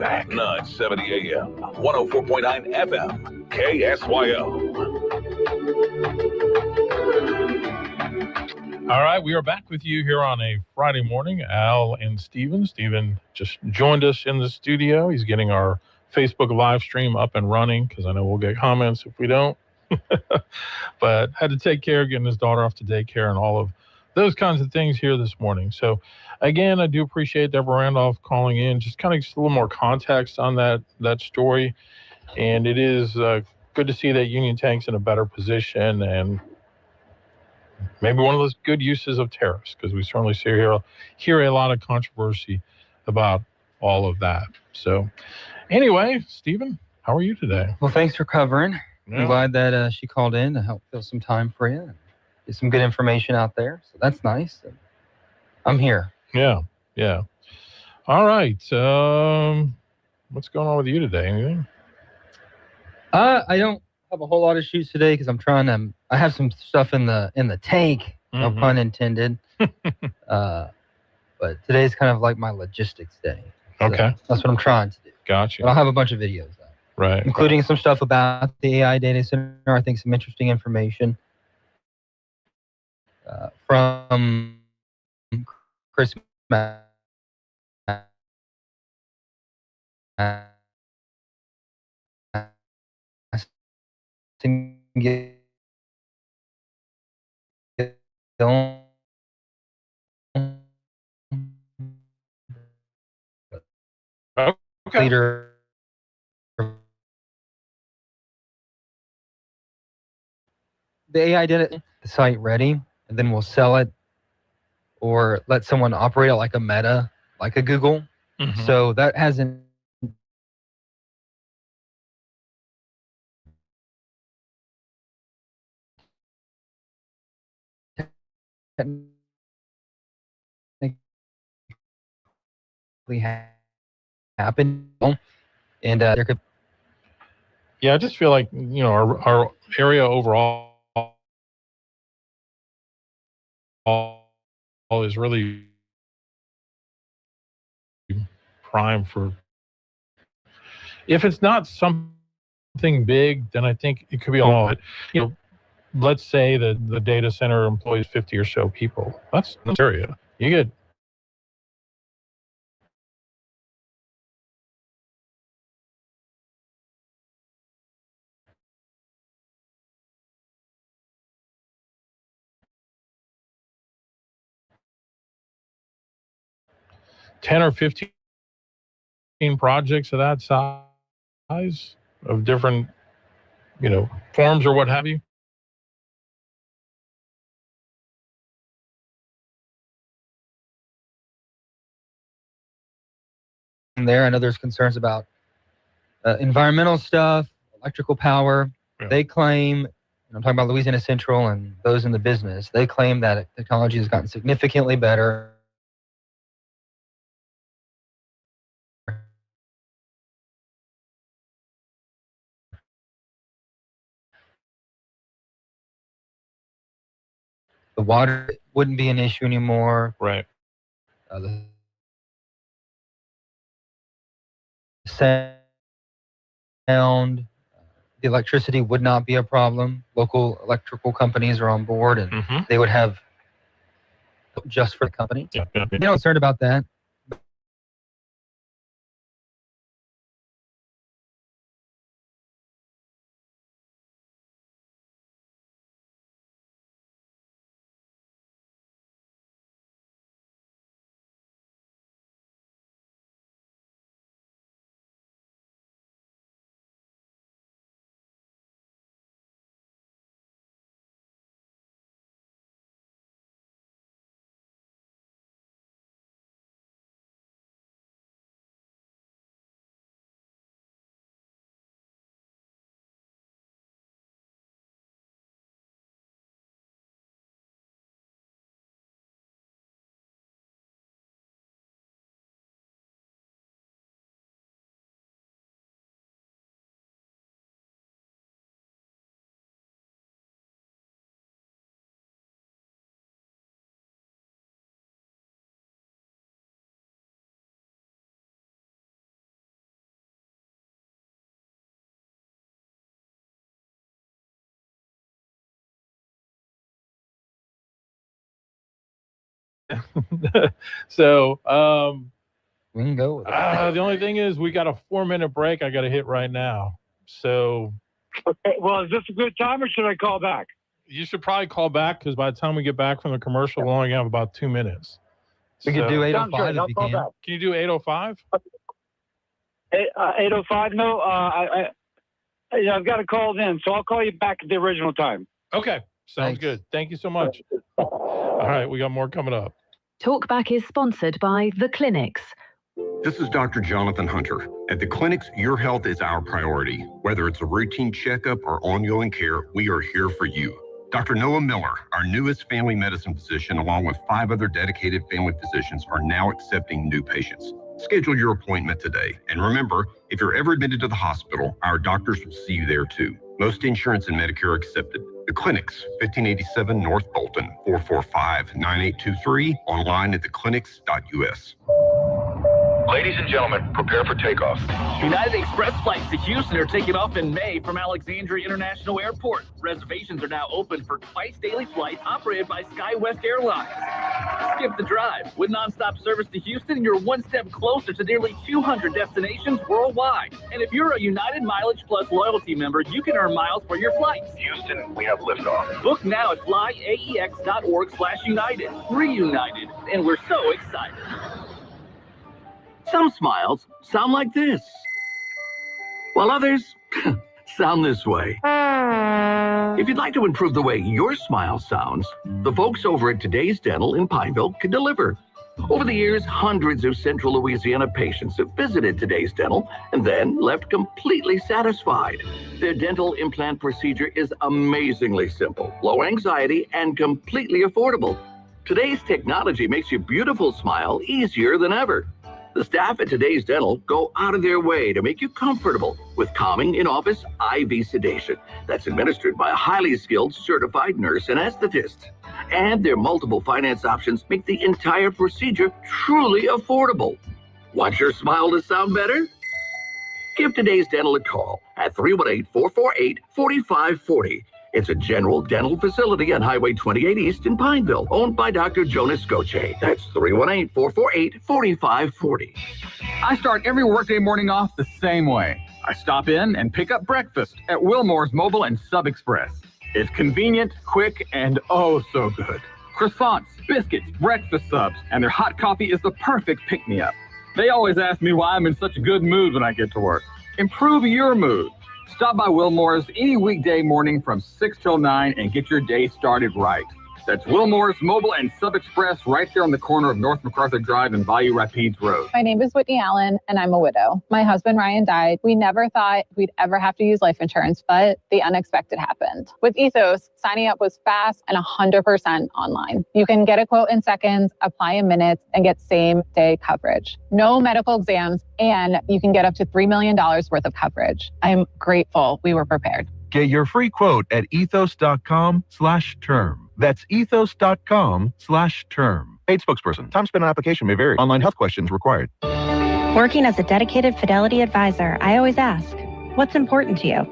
back. 970 AM, 104.9 FM, KSYO. All right, we are back with you here on a Friday morning. Al and Steven. Steven just joined us in the studio. He's getting our Facebook live stream up and running because I know we'll get comments if we don't. But had to take care of getting his daughter off to daycare and all of those kinds of things here this morning. So, again, I do appreciate Deborah Randolph calling in. Just kind of just a little more context on that story. And it is good to see that Union Tank's in a better position and maybe one of those good uses of tariffs, because we certainly hear a lot of controversy about all of that. So anyway, Stephen, how are you today? Well, thanks for covering. Yeah. I'm glad that she called in to help fill some time for you and get some good information out there. So that's nice. I'm here. Yeah. All right. What's going on with you today? Anything? I don't have a whole lot of shoots today because I have some stuff in the tank, no pun intended. But today's kind of like my logistics day. So okay. That's what I'm trying to do. Gotcha. But I'll have a bunch of videos though. Right. Including some stuff about the AI data center. I think some interesting information from Chris Okay. leader the AI did it, the site ready, and then we'll sell it or let someone operate it like a Meta, like a Google. Mm-hmm. So that hasn't happened, and there could. Yeah, I just feel like our area overall is really prime for. If it's not something big, then I think it could be all. But let's say that the data center employs 50 or so people. That's the area. You get 10 or 15 projects of that size of different, forms or what have you. There, I know there's concerns about environmental stuff, electrical power. Yeah. They claim, and I'm talking about Louisiana Central and those in the business, they claim that technology has gotten significantly better. The water wouldn't be an issue anymore. Right. The sound, the electricity would not be a problem. Local electrical companies are on board, and they would have just for the company. Yeah. They're not concerned about that. So, We can go with it. the only thing is we got a 4-minute break I got to hit right now. So Okay, well, is this a good time or should I call back? you should probably call back because by the time we get back from the commercial, we'll only have about 2 minutes. We could do Sounds 8:05 good. if I'll you call can. back. Can you do 8:05? 8:05? No, I've got to call in, so I'll call you back at the original time. Okay. Sounds Thanks. good. Thank you so much. All right. We got more coming up. Talkback is sponsored by The Clinics. This is Dr. Jonathan Hunter. At the clinics, your health is our priority. Whether it's a routine checkup or ongoing care, we are here for you. Dr. Noah Miller, our newest family medicine physician, along with 5 other dedicated family physicians, are now accepting new patients. Schedule your appointment today. And remember, if you're ever admitted to the hospital, our doctors will see you there too. Most insurance and Medicare are accepted. The Clinics, 1587 North Bolton, 445-9823, online at theclinics.us. Ladies and gentlemen, prepare for takeoff. United Express flights to Houston are taking off in May from Alexandria International Airport. Reservations are now open for twice daily flights operated by SkyWest Airlines. Skip the drive. With nonstop service to Houston, you're one step closer to nearly 200 destinations worldwide. And if you're a United Mileage Plus loyalty member, you can earn miles for your flights. Houston, we have liftoff. Book now at flyaex.org/united. Reunited. And we're so excited. Some smiles sound like this, while others sound this way. If you'd like to improve the way your smile sounds, the folks over at Today's Dental in Pineville can deliver. Over the years, hundreds of Central Louisiana patients have visited Today's Dental and then left completely satisfied. Their dental implant procedure is amazingly simple, low anxiety, and completely affordable. Today's technology makes your beautiful smile easier than ever. The staff at Today's Dental go out of their way to make you comfortable with calming in-office IV sedation that's administered by a highly skilled certified nurse and anesthetist. And their multiple finance options make the entire procedure truly affordable. Want your smile to sound better? Give Today's Dental a call at 318-448-4540. It's a general dental facility on Highway 28 East in Pineville, owned by Dr. Jonas Goche. That's 318-448-4540. I start every workday morning off the same way. I stop in and pick up breakfast at Wilmore's Mobile and Sub Express. It's convenient, quick, and oh so good. Croissants, biscuits, breakfast subs, and their hot coffee is the perfect pick-me-up. They always ask me why I'm in such a good mood when I get to work. Improve your mood. Stop by Wilmore's any weekday morning from 6 till 9 and get your day started right. That's Wilmore's Mobile and Sub Express right there on the corner of North MacArthur Drive and Bayou Rapides Road. My name is Whitney Allen, and I'm a widow. My husband, Ryan, died. We never thought we'd ever have to use life insurance, but the unexpected happened. With Ethos, signing up was fast and 100% online. You can get a quote in seconds, apply in minutes, and get same-day coverage. No medical exams, and you can get up to $3 million worth of coverage. I'm grateful we were prepared. Get your free quote at ethos.com/term. That's ethos.com/term. Paid spokesperson. Time spent on application may vary. Online health questions required. Working as a dedicated Fidelity advisor, I always ask, what's important to you?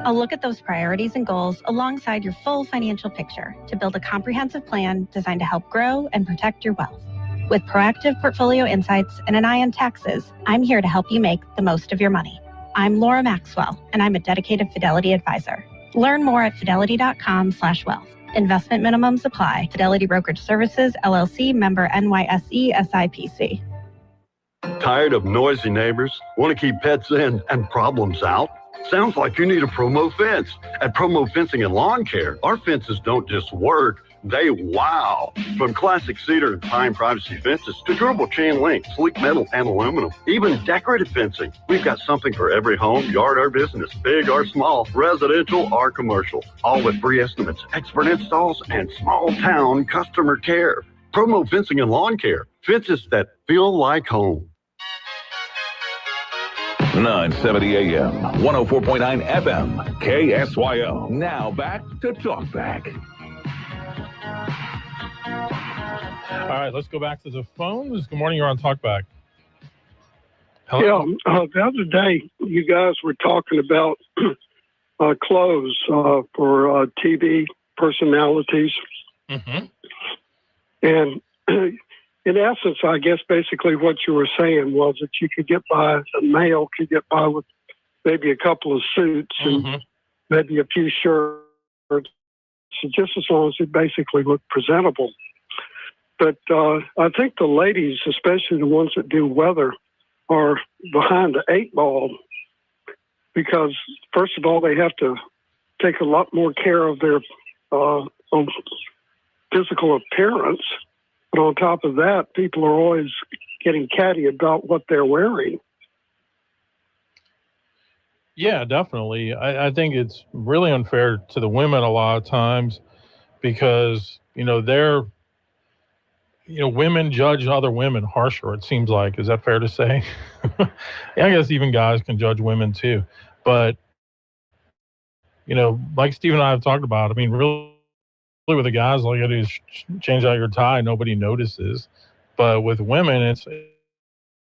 I'll look at those priorities and goals alongside your full financial picture to build a comprehensive plan designed to help grow and protect your wealth. With proactive portfolio insights and an eye on taxes, I'm here to help you make the most of your money. I'm Laura Maxwell, and I'm a dedicated Fidelity advisor. Learn more at fidelity.com/wealth. Investment minimums apply. Fidelity Brokerage Services, LLC, member NYSE, SIPC. Tired of noisy neighbors? Want to keep pets in and problems out? Sounds like you need a Promo fence. At Promo Fencing and Lawn Care, our fences don't just work, they wow. From classic cedar and pine privacy fences to durable chain link, sleek metal, and aluminum, even decorative fencing. We've got something for every home, yard, or business, big or small, residential or commercial, all with free estimates, expert installs, and small town customer care. Promo Fencing and Lawn Care, fences that feel like home. 970 AM, 104.9 FM, KSYO. Now back to Talkback. All right, let's go back to the phones. Good morning, you're on Talkback. Hello? Yeah, the other day, you guys were talking about clothes for TV personalities. Mm-hmm. And in essence, I guess basically what you were saying was that you could get by, a male could get by with maybe a couple of suits and maybe a few shirts, so just as long as it basically looked presentable. But I think the ladies, especially the ones that do weather, are behind the 8 ball because, first of all, they have to take a lot more care of their physical appearance. But on top of that, people are always getting catty about what they're wearing. Yeah, definitely. I think it's really unfair to the women a lot of times because, women judge other women harsher, it seems like. Is that fair to say? I guess even guys can judge women too. But, like Steve and I have talked about, I mean, really with the guys, all you got to do is change out your tie. Nobody notices. But with women, it's a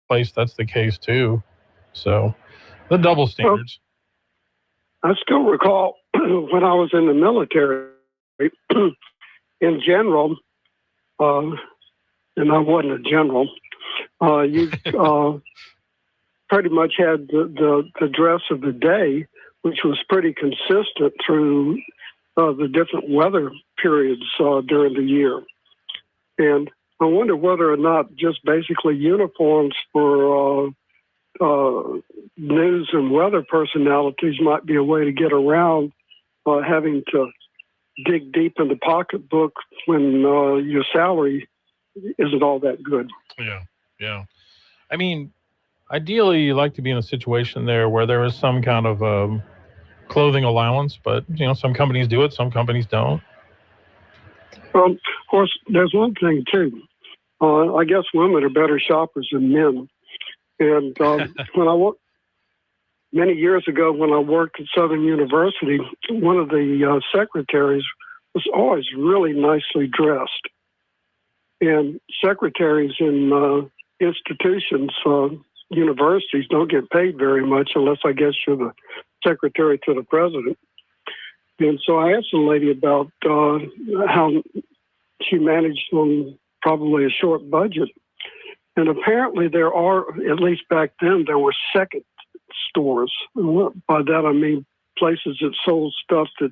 place that's the case too. So the double standards. I still recall when I was in the military, in general, and I wasn't a general, you pretty much had the dress of the day, which was pretty consistent through the different weather periods during the year. And I wonder whether or not just basically uniforms for news and weather personalities might be a way to get around having to dig deep in the pocketbook when your salary isn't all that good. Yeah. I mean, ideally, you like to be in a situation there where there is some kind of clothing allowance, but, some companies do it, some companies don't. Of course, there's one thing, too. I guess women are better shoppers than men. And when I worked many years ago, when I worked at Southern University, one of the secretaries was always really nicely dressed. And secretaries in institutions, universities, don't get paid very much unless I guess you're the secretary to the president. And so I asked the lady about how she managed on probably a short budget. And apparently there are, at least back then, there were second stores. And by that I mean places that sold stuff that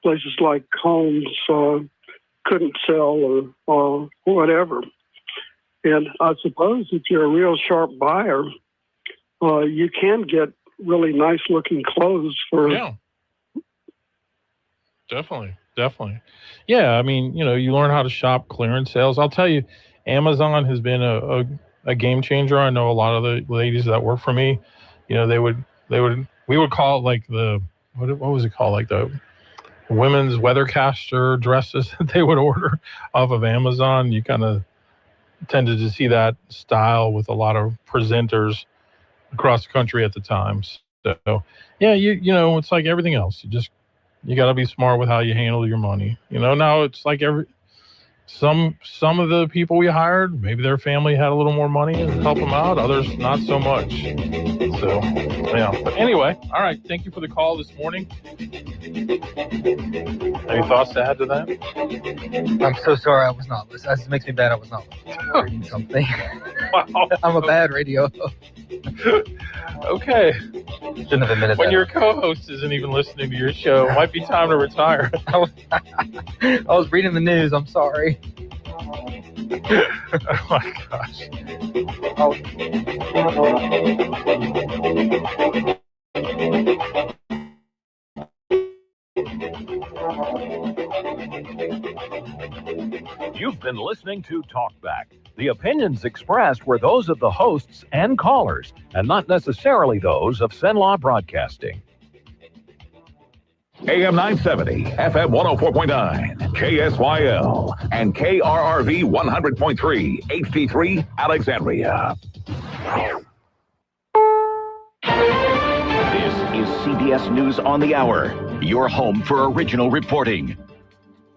places like Homes couldn't sell or whatever. And I suppose if you're a real sharp buyer, you can get really nice looking clothes for... Yeah. Definitely. Yeah, I mean, you learn how to shop clearance sales. I'll tell you, Amazon has been a game changer. I know a lot of the ladies that work for me, we would call it like what was it called? Like the women's weathercaster dresses that they would order off of Amazon. You kind of tended to see that style with a lot of presenters across the country at the time. So yeah, it's like everything else. You got to be smart with how you handle your money. Now it's like some of the people we hired, maybe their family had a little more money and help them out. Others, not so much. So, yeah. But anyway, all right. Thank you for the call this morning. Any thoughts to add to that? I'm so sorry I was not listening. This makes me bad I was not reading something. Wow. I'm a bad radio host. Okay. Shouldn't have admitted when that. your co-host isn't even listening to your show, it might be time to retire. I was reading the news. I'm sorry. Oh my gosh. You've been listening to Talkback. The opinions expressed were those of the hosts and callers, and not necessarily those of Cenlaw Broadcasting. AM 970, FM 104.9, KSYL, and KRRV 100.3, HD3, Alexandria. This is CBS News on the Hour, your home for original reporting.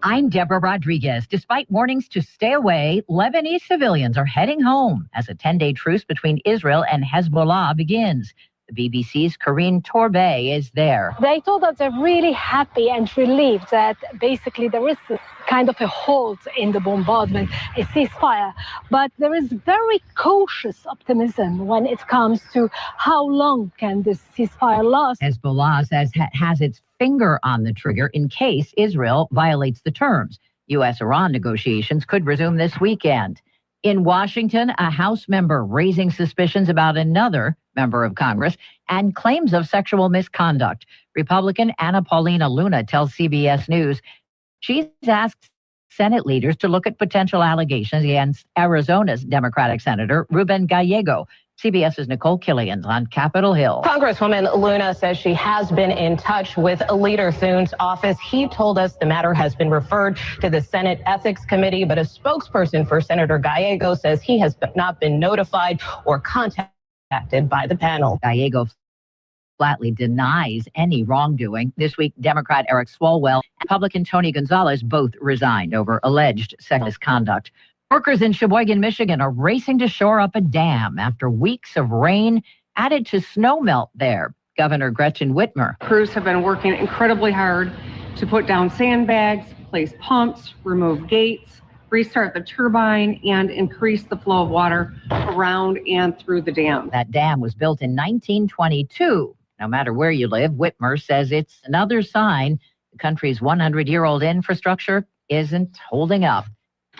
I'm Deborah Rodriguez. Despite warnings to stay away, Lebanese civilians are heading home as a 10-day truce between Israel and Hezbollah begins. The BBC's Corinne Torbay is there. They told us they're really happy and relieved that basically there is this kind of a halt in the bombardment, a ceasefire. But there is very cautious optimism when it comes to how long can this ceasefire last. Hezbollah says has its finger on the trigger in case Israel violates the terms. U.S.-Iran negotiations could resume this weekend. In Washington, a House member raising suspicions about another member of Congress and claims of sexual misconduct. Republican Anna Paulina Luna tells CBS News she's asked Senate leaders to look at potential allegations against Arizona's Democratic Senator Ruben Gallego. CBS's Nicole Killian on Capitol Hill. Congresswoman Luna says she has been in touch with Leader Thune's office. He told us the matter has been referred to the Senate Ethics Committee, but a spokesperson for Senator Gallego says he has not been notified or contacted by the panel. Gallego flatly denies any wrongdoing. This week, Democrat Eric Swalwell and Republican Tony Gonzalez both resigned over alleged sexual misconduct. Workers in Sheboygan, Michigan are racing to shore up a dam after weeks of rain added to snowmelt there. Governor Gretchen Whitmer. Crews have been working incredibly hard to put down sandbags, place pumps, remove gates, restart the turbine, and increase the flow of water around and through the dam. That dam was built in 1922. No matter where you live, Whitmer says it's another sign the country's 100-year-old infrastructure isn't holding up.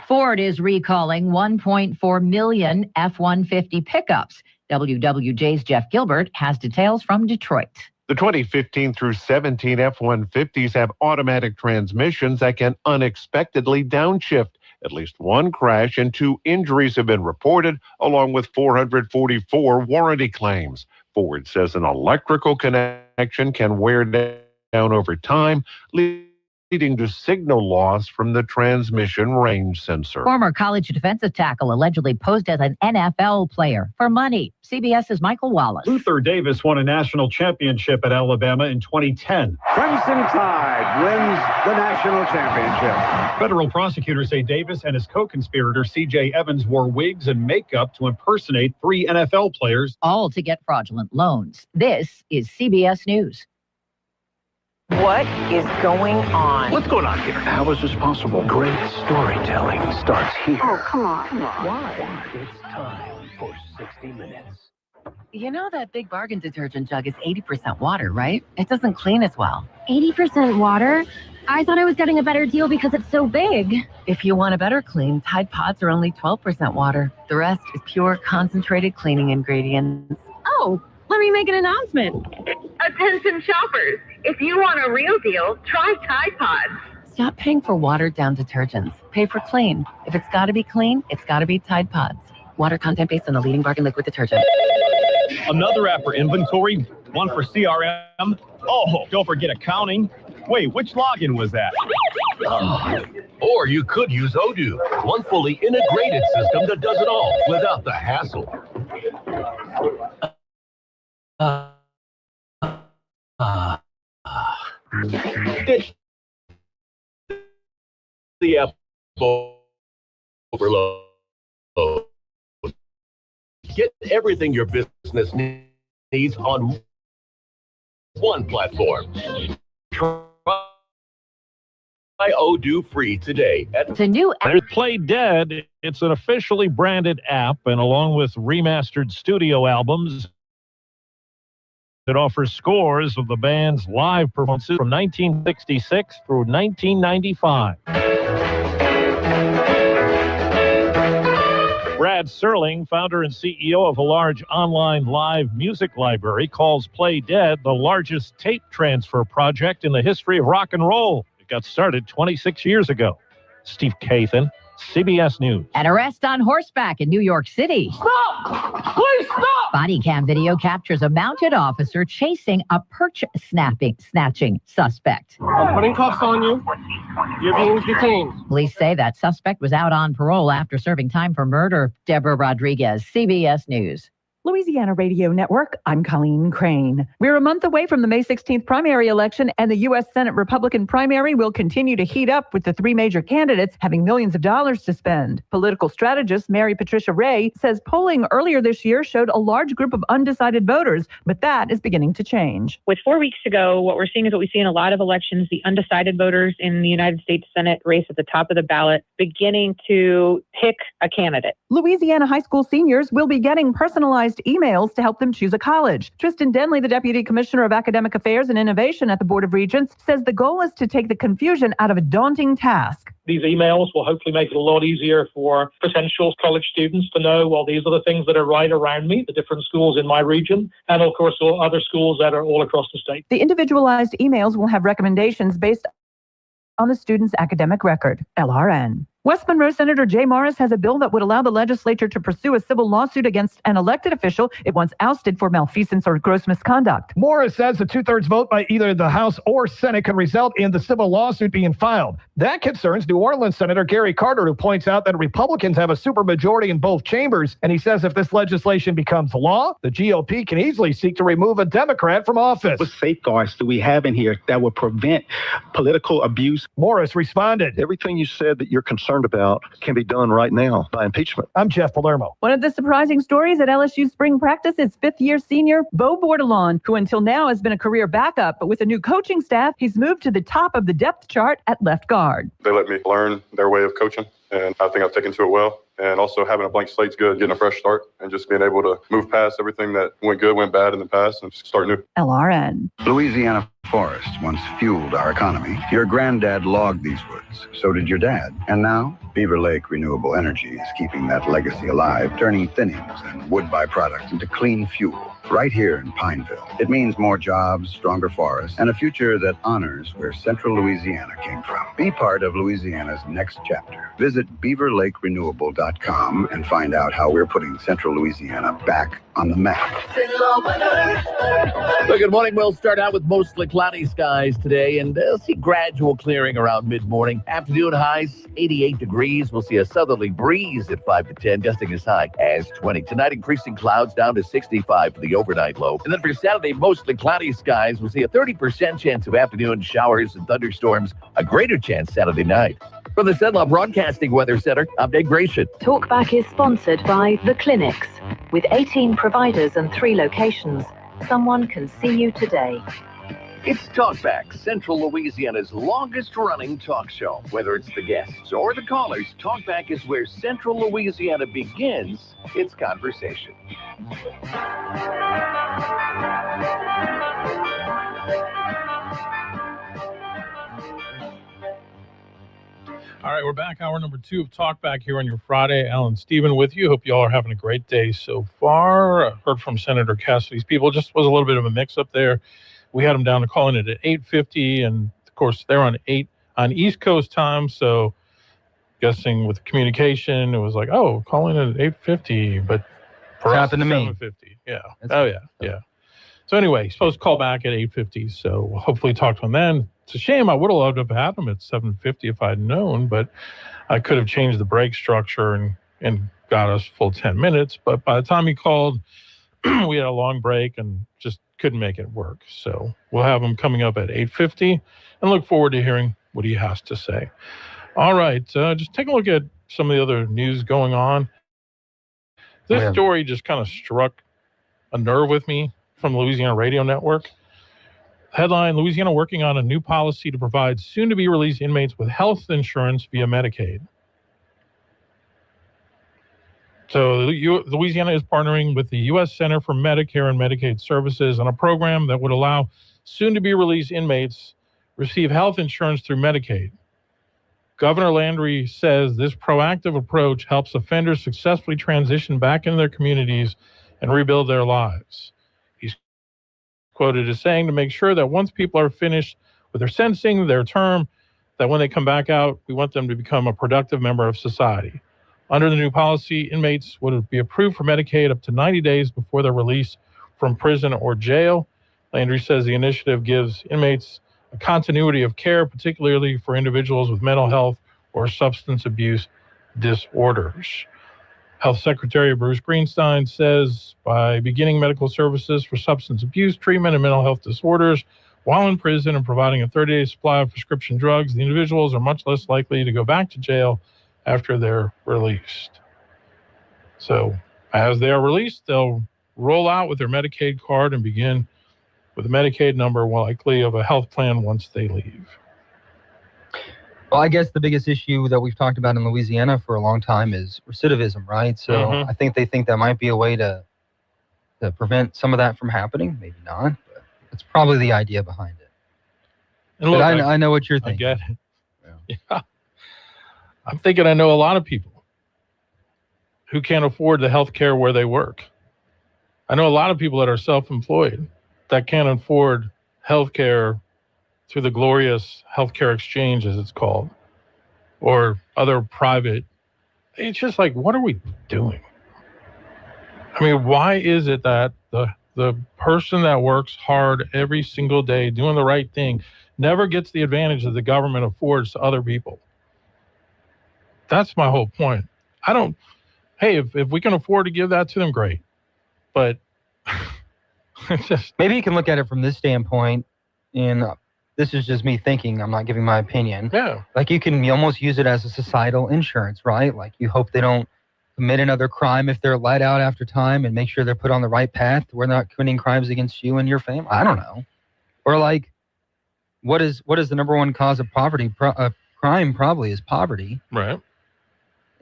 Ford is recalling 1.4 million F-150 pickups. WWJ's Jeff Gilbert has details from Detroit. The 2015 through 17 F-150s have automatic transmissions that can unexpectedly downshift. At least one crash and 2 injuries have been reported, along with 444 warranty claims. Ford says an electrical connection can wear down over time, leading to signal loss from the transmission range sensor. Former college defensive tackle allegedly posed as an NFL player for money. CBS's Michael Wallace. Luther Davis won a national championship at Alabama in 2010. Crimson Tide wins the national championship. Federal prosecutors say Davis and his co-conspirator C.J. Evans wore wigs and makeup to impersonate 3 NFL players. All to get fraudulent loans. This is CBS News. What is going on? What's going on here? How is this possible? Great storytelling starts here. Oh, come on. Why? It's time for 60 Minutes. You know that Big Bargain detergent jug is 80% water, right? It doesn't clean as well. 80% water? I thought I was getting a better deal because it's so big. If you want a better clean, Tide Pods are only 12% water. The rest is pure concentrated cleaning ingredients. Oh, let me make an announcement. Attention shoppers, if you want a real deal, try Tide Pods. Stop paying for watered-down detergents. Pay for clean. If it's got to be clean, it's got to be Tide Pods. Water content based on the leading bargain liquid detergent. Another app for inventory, one for CRM. Oh, don't forget accounting. Wait, which login was that? Or you could use Odoo, one fully integrated system that does it all without the hassle. Ditch the app overload. Get everything your business needs on one platform. Try Odoo free today. It's a new app. Play Dead. It's an officially branded app, and along with remastered studio albums, it offers scores of the band's live performances from 1966 through 1995. Brad Serling, founder and CEO of a large online live music library, calls Play Dead the largest tape transfer project in the history of rock and roll. It got started 26 years ago. Steve Kathan, CBS News. An arrest on horseback in New York City. Stop! Please stop! Body cam video captures a mounted officer chasing a perch snatching suspect. I'm putting cuffs on you. You're being detained. Police say that suspect was out on parole after serving time for murder. Deborah Rodriguez, CBS News. Louisiana Radio Network, I'm Colleen Crane. We're a month away from the May 16th primary election, and the U.S. Senate Republican primary will continue to heat up with the three major candidates having millions of dollars to spend. Political strategist Mary Patricia Ray says polling earlier this year showed a large group of undecided voters, but that is beginning to change. With 4 weeks to go, what we're seeing is what we see in a lot of elections, the undecided voters in the United States Senate race at the top of the ballot beginning to pick a candidate. Louisiana high school seniors will be getting personalized emails to help them choose a college. Tristan Denley, the Deputy Commissioner of Academic Affairs and Innovation at the Board of Regents, says the goal is to take the confusion out of a daunting task. These emails will hopefully make it a lot easier for potential college students to know, well, these are the things that are right around me, the different schools in my region, and of course, all other schools that are all across the state. The individualized emails will have recommendations based on the student's academic record. LRN. West Monroe Senator Jay Morris has a bill that would allow the legislature to pursue a civil lawsuit against an elected official it once ousted for malfeasance or gross misconduct. Morris says a 2/3 vote by either the House or Senate could result in the civil lawsuit being filed. That concerns New Orleans Senator Gary Carter, who points out that Republicans have a supermajority in both chambers, and he says if this legislation becomes law, the GOP can easily seek to remove a Democrat from office. What safeguards do we have in here that will prevent political abuse? Morris responded, "Everything you said that you're concerned about can be done right now by impeachment." I'm Jeff Palermo. One of the surprising stories at LSU spring practice is fifth-year senior Bo Bordelon, who until now has been a career backup, but with a new coaching staff, he's moved to the top of the depth chart at left guard. They let me learn their way of coaching, and I think I've taken to it well. And also having a blank slate's good, getting a fresh start, and just being able to move past everything that went good, went bad in the past, and just start new. LRN. Louisiana forests once fueled our economy. Your granddad logged these woods. So did your dad. And now, Beaver Lake Renewable Energy is keeping that legacy alive, turning thinnings and wood byproducts into clean fuel. Right here in Pineville. It means more jobs, stronger forests, and a future that honors where Central Louisiana came from. Be part of Louisiana's next chapter. Visit beaverlakerenewable.com and find out how we're putting Central Louisiana back on the map. Well, good morning. We'll start out with mostly cloudy skies today and see gradual clearing around mid-morning. Afternoon highs 88 degrees. We'll see a southerly breeze at 5 to 10, gusting as high as 20. Tonight, increasing clouds down to 65 for the overnight low. And then for Saturday, mostly cloudy skies. We'll see a 30% chance of afternoon showers and thunderstorms, a greater chance Saturday night. From the Cenla Broadcasting Weather Center, I'm Dave Grayson. Talkback is sponsored by The Clinics. With 18 providers and 3 locations, someone can see you today. It's Talkback, Central Louisiana's longest-running talk show. Whether it's the guests or the callers, Talkback is where Central Louisiana begins its conversation. All right, we're back. Hour number 2 of Talkback here on your Friday. Alan Stephen with you. Hope you all are having a great day so far. Heard from Senator Cassidy's people. Just was a little bit of a mix-up there. We had them down to calling it at 8:50, and of course they're on East Coast time. So, guessing with communication, it was like, oh, calling it at 8:50, but for us, happened to me. 7:50. Yeah. Yeah. So anyway, he's supposed to call back at 8:50. So we'll hopefully talk to him then. It's a shame. I would have loved to have had him at 7:50 if I'd known, but I could have changed the break structure and got us full 10 minutes. But by the time he called, we had a long break and just couldn't make it work. So we'll have him coming up at 8:50 and look forward to hearing what he has to say. All right, just take a look at some of the other news going on. This story just kind of struck a nerve with me from the Louisiana Radio Network. Headline, Louisiana working on a new policy to provide soon-to-be-released inmates with health insurance via Medicaid. So Louisiana is partnering with the U.S. Center for Medicare and Medicaid Services on a program that would allow soon-to-be-released inmates receive health insurance through Medicaid. Governor Landry says this proactive approach helps offenders successfully transition back into their communities and rebuild their lives. He's quoted as saying to make sure that once people are finished with their sentencing, their term, that when they come back out, we want them to become a productive member of society. Under the new policy, inmates would be approved for Medicaid up to 90 days before they're released from prison or jail. Landry says the initiative gives inmates a continuity of care, particularly for individuals with mental health or substance abuse disorders. Health Secretary Bruce Greenstein says by beginning medical services for substance abuse treatment and mental health disorders while in prison and providing a 30-day supply of prescription drugs, the individuals are much less likely to go back to jail after they're released. So as they are released, they'll roll out with their Medicaid card and begin with a Medicaid number, likely of a health plan once they leave. Well, I guess the biggest issue that we've talked about in Louisiana for a long time is recidivism, right? So I think they think that might be a way to prevent some of that from happening. Maybe not, but it's probably the idea behind it. And look, but I know what you're thinking. I get it. Yeah. I'm thinking I know a lot of people who can't afford the health care where they work. I know a lot of people that are self-employed that can't afford health care through the glorious healthcare exchange, as it's called, or other private. It's just like, what are we doing? I mean, why is it that the person that works hard every single day doing the right thing never gets the advantage that the government affords to other people? That's my whole point. Hey, if we can afford to give that to them, great. But it's just... Maybe you can look at it from this standpoint, and this is just me thinking, I'm not giving my opinion. Yeah. Like you almost use it as a societal insurance, right? Like you hope they don't commit another crime if they're let out after time and make sure they're put on the right path. We're not committing crimes against you and your family. I don't know. Or like, what is the number one cause of poverty? Crime probably is poverty. Right.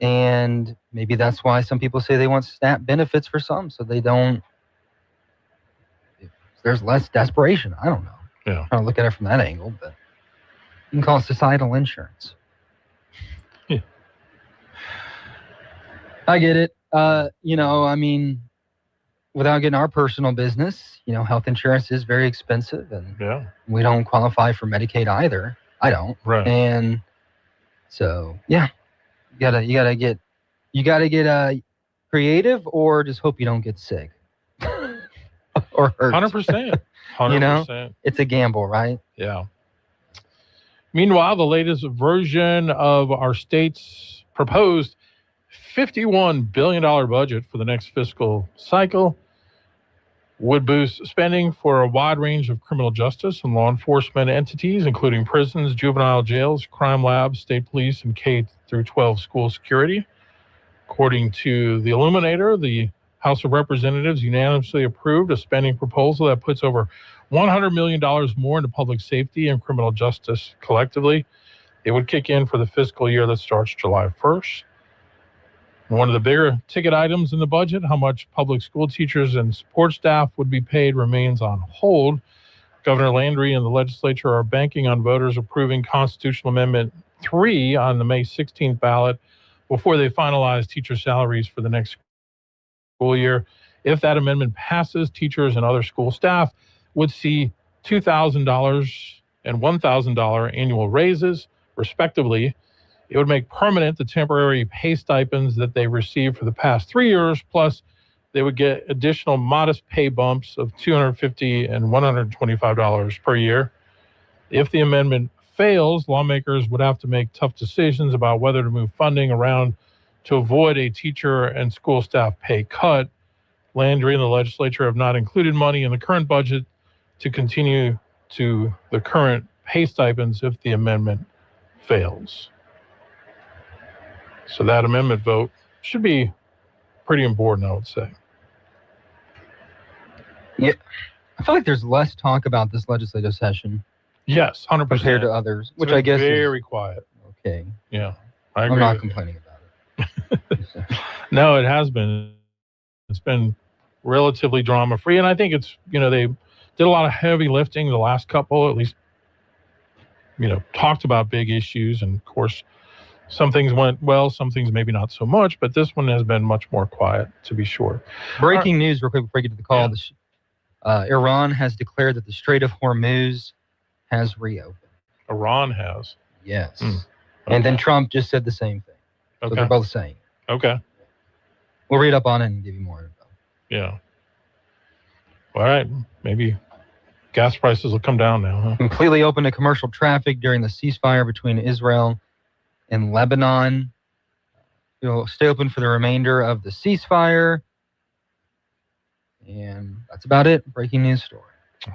And maybe that's why some people say they want SNAP benefits for some, so they don't. There's less desperation. I don't know. Yeah. I'm trying to look at it from that angle, but you can call it societal insurance. Yeah. I get it. I mean, without getting our personal business, health insurance is very expensive, and we don't qualify for Medicaid either. I don't. Right. And so, yeah, you gotta get creative, or just hope you don't get sick or hurt. 100%. 100%. It's a gamble, right? Yeah. Meanwhile, the latest version of our state's proposed $51 billion budget for the next fiscal cycle would boost spending for a wide range of criminal justice and law enforcement entities, including prisons, juvenile jails, crime labs, state police, and K-12 school security. According to the Illuminator, the House of Representatives unanimously approved a spending proposal that puts over $100 million more into public safety and criminal justice collectively. It would kick in for the fiscal year that starts July 1st. One of the bigger ticket items in the budget, how much public school teachers and support staff would be paid, remains on hold. Governor Landry and the legislature are banking on voters approving Constitutional Amendment 3 on the May 16th ballot before they finalize teacher salaries for the next school year. If that amendment passes, teachers and other school staff would see $2,000 and $1,000 annual raises, respectively. It would make permanent the temporary pay stipends that they received for the past 3 years, plus they would get additional modest pay bumps of $250 and $125 per year. If the amendment fails, lawmakers would have to make tough decisions about whether to move funding around to avoid a teacher and school staff pay cut. Landry and the legislature have not included money in the current budget to continue to the current pay stipends if the amendment fails. So that amendment vote should be pretty important, I would say. Yeah, I feel like there's less talk about this legislative session. Yes, 100%. Compared to others, which I guess very is quiet. Okay. Yeah, I agree. I'm not complaining about it. No, it has been. It's been relatively drama-free, and I think it's, they did a lot of heavy lifting the last couple, at least, talked about big issues, and of course, some things went well, some things maybe not so much, but this one has been much more quiet, to be sure. Breaking news real quick before I get to the call. Yeah. Iran has declared that the Strait of Hormuz has reopened. Iran has? Yes. Okay. And then Trump just said the same thing. So Okay. they're both saying. Okay. We'll read up on it and give you more info. Yeah. All right. Maybe gas prices will come down now, huh? Completely open to commercial traffic during the ceasefire between Israel and Lebanon. We'll stay open for the remainder of the ceasefire. And that's about it. Breaking news story.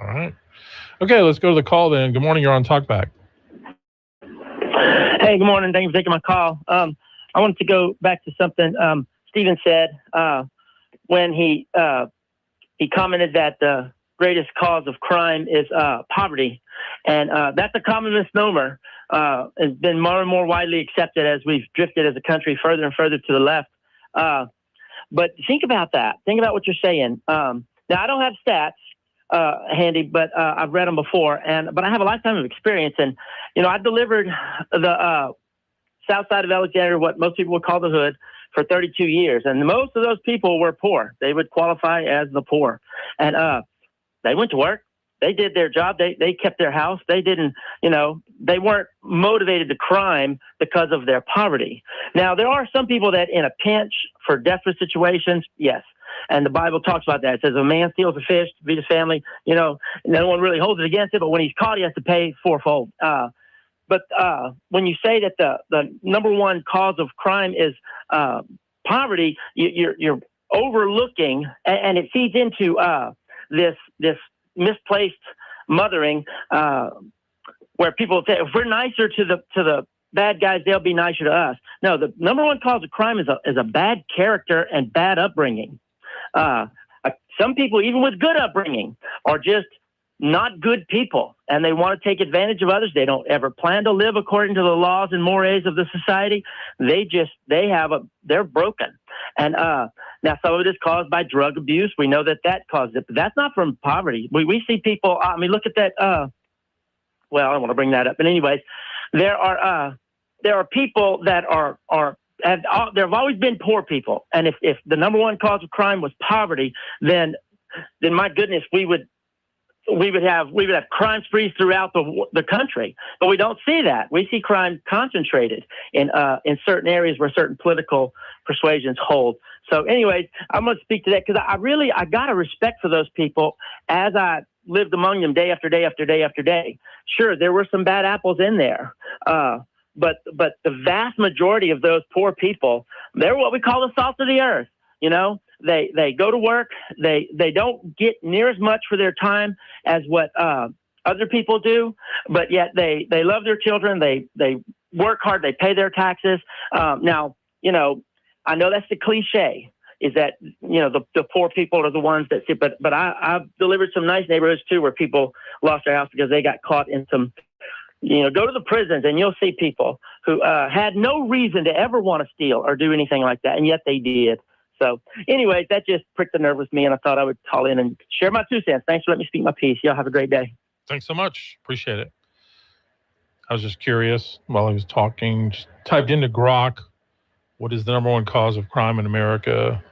All right. Okay, let's go to the call then. Good morning. You're on Talkback. Hey, good morning. Thank you for taking my call. I wanted to go back to something Stephen said when he commented that the greatest cause of crime is poverty. And that's a common misnomer. It's been more and more widely accepted as we've drifted as a country further and further to the left. But think about that. Think about what you're saying. Now, I don't have stats handy, but I've read them before. But I have a lifetime of experience. And, I delivered the south side of Alexandria, what most people would call the hood, for 32 years. And most of those people were poor. They would qualify as the poor. And they went to work. They did their job. They kept their house. They didn't, they weren't motivated to crime because of their poverty. Now, there are some people that in a pinch for desperate situations, yes. And the Bible talks about that. It says, a man steals a fish to feed his family, no one really holds it against it, but when he's caught, he has to pay fourfold. But when you say that the number one cause of crime is poverty, you're overlooking, and it feeds into this misplaced mothering, where people say, if we're nicer to the bad guys, they'll be nicer to us. No, the number one cause of crime is a bad character and bad upbringing. Some people, even with good upbringing, are just not good people, and they want to take advantage of others. They don't ever plan to live according to the laws and mores of the society. They're broken. And now some of it is caused by drug abuse. We know that causes it, but that's not from poverty. We see people, look at that. Well, I don't want to bring that up, but anyways, there are people that there have always been poor people. And if the number one cause of crime was poverty, then my goodness, we would have crime sprees throughout the country, but we don't see that. We see crime concentrated in certain areas where certain political persuasions hold. So anyways, I'm going to speak to that because I got a respect for those people as I lived among them day after day after day after day. Sure, there were some bad apples in there. But the vast majority of those poor people, they're what we call the salt of the earth. They go to work. They don't get near as much for their time as what other people do, but yet they love their children. They work hard. They pay their taxes. Now, I know that's the cliche, is that the poor people are the ones that sit. But I've delivered some nice neighborhoods too, where people lost their house because they got caught in some. Go to the prisons and you'll see people who had no reason to ever want to steal or do anything like that, and yet they did. So anyways, that just pricked the nerve with me, and I thought I would call in and share my 2 cents. Thanks for letting me speak my piece. Y'all have a great day. Thanks so much. Appreciate it. I was just curious while I was talking, just typed into Grok, what is the number one cause of crime in America?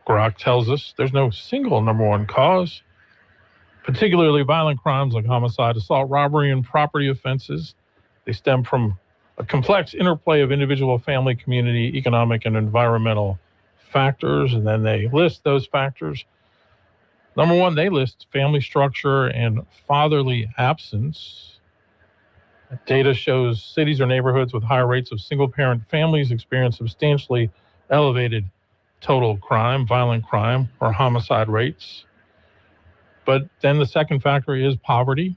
Grok tells us there's no single number one cause. Particularly violent crimes like homicide, assault, robbery, and property offenses. They stem from a complex interplay of individual, family, community, economic, and environmental factors, and then they list those factors. Number one, they list family structure and fatherly absence. Data shows cities or neighborhoods with higher rates of single-parent families experience substantially elevated total crime, violent crime, or homicide rates. But then the second factor is poverty.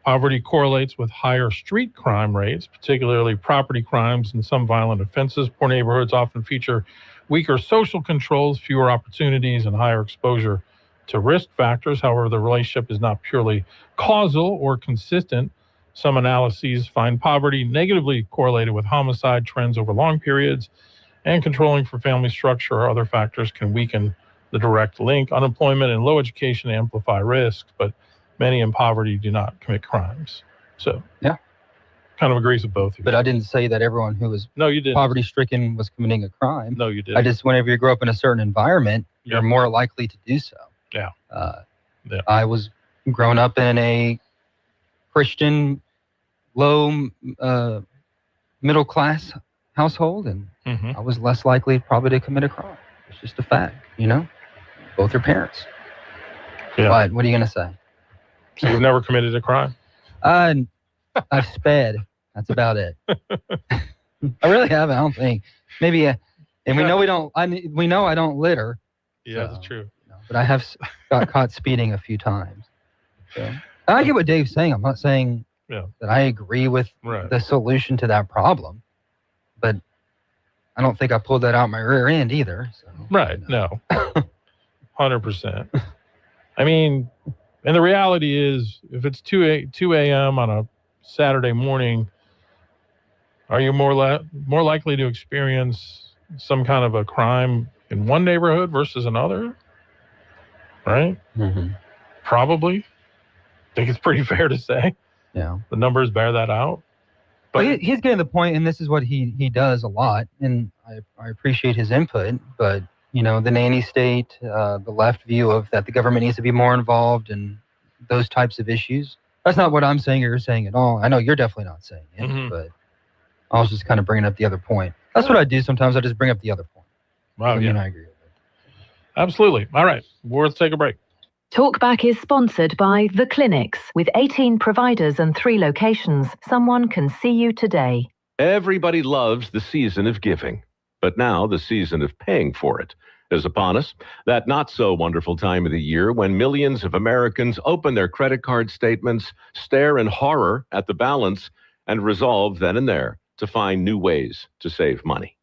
Poverty correlates with higher street crime rates, particularly property crimes and some violent offenses. Poor neighborhoods often feature weaker social controls, fewer opportunities, and higher exposure to risk factors. However, the relationship is not purely causal or consistent. Some analyses find poverty negatively correlated with homicide trends over long periods, and controlling for family structure or other factors can weaken the direct link. Unemployment and low education amplify risk, but many in poverty do not commit crimes. So yeah, kind of agrees with both of you. But I didn't say that everyone who was poverty-stricken was committing a crime. No, you didn't. I just, whenever you grow up in a certain environment, you're more likely to do so. Yeah. I was grown up in a Christian, low middle class household, and I was less likely probably to commit a crime. It's just a fact, both your parents. Yeah. But what are you going to say? So you've never committed a crime? I've sped. That's about it. I really haven't. I don't think. Maybe And we know we don't. We know I don't litter. Yeah, so, that's true. But I have got caught speeding a few times. So, I get what Dave's saying. I'm not saying that I agree with the solution to that problem, but I don't think I pulled that out my rear end either. So, right? No, 100%. I mean, and the reality is, if it's 2 a.m. on a Saturday morning, are you more likely to experience some kind of a crime in one neighborhood versus another? Right? Mm-hmm. Probably. I think it's pretty fair to say. Yeah. The numbers bear that out. But he's getting the point, and this is what he does a lot, and I appreciate his input, but, you know, the nanny state, the left view of that the government needs to be more involved in those types of issues. That's not what I'm saying or you're saying at all. I know you're definitely not saying it, but I was just kind of bringing up the other point. That's what I do sometimes. I just bring up the other point. Wow, I mean, I agree with it. Absolutely. All right. We'll take a break. Talkback is sponsored by The Clinics. With 18 providers and 3 locations, someone can see you today. Everybody loves the season of giving, but now the season of paying for it is upon us. That not so wonderful time of the year when millions of Americans open their credit card statements, stare in horror at the balance, and resolve then and there to find new ways to save money.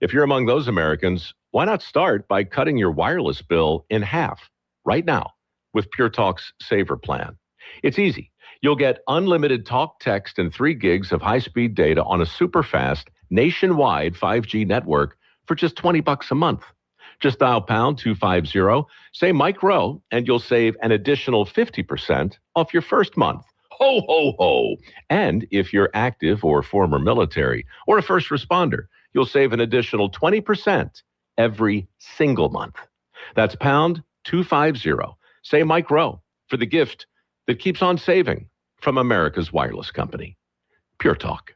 If you're among those Americans, why not start by cutting your wireless bill in half right now with Pure Talk's Saver plan? It's easy. You'll get unlimited talk, text, and 3 gigs of high-speed data on a super-fast, nationwide 5G network for just $20 a month. Just dial pound 250, say Mike Rowe, and you'll save an additional 50% off your first month. Ho, ho, ho. And if you're active or former military or a first responder, you'll save an additional 20% every single month. That's pound 250. Say Mike Rowe for the gift that keeps on saving from America's wireless company. Pure Talk.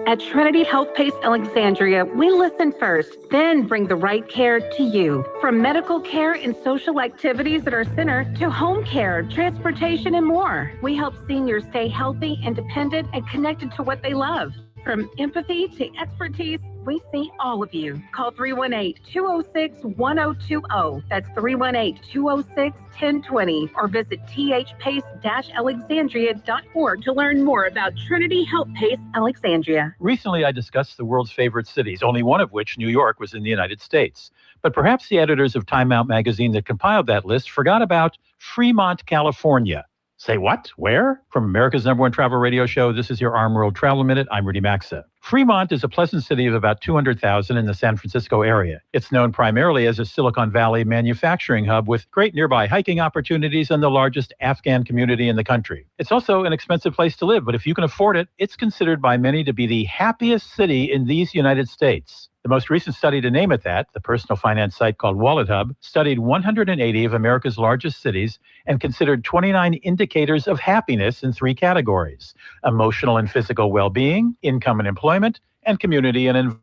At Trinity Health Pace Alexandria, we listen first, then bring the right care to you. From medical care and social activities at our center to home care, transportation, and more. We help seniors stay healthy, independent, and connected to what they love. From empathy to expertise, we see all of you. Call 318-206-1020. That's 318-206-1020. Or visit thpace-alexandria.org to learn more about Trinity Health Pace Alexandria. Recently, I discussed the world's favorite cities, only one of which, New York, was in the United States. But perhaps the editors of Time Out magazine that compiled that list forgot about Fremont, California. Say what? Where? From America's #1 travel radio show, this is your Arm World Travel Minute. I'm Rudy Maxa. Fremont is a pleasant city of about 200,000 in the San Francisco area. It's known primarily as a Silicon Valley manufacturing hub with great nearby hiking opportunities and the largest Afghan community in the country. It's also an expensive place to live, but if you can afford it, it's considered by many to be the happiest city in these United States. The most recent study to name it that, the personal finance site called Wallet Hub, studied 180 of America's largest cities and considered 29 indicators of happiness in 3 categories: emotional and physical well-being, income and employment, and community and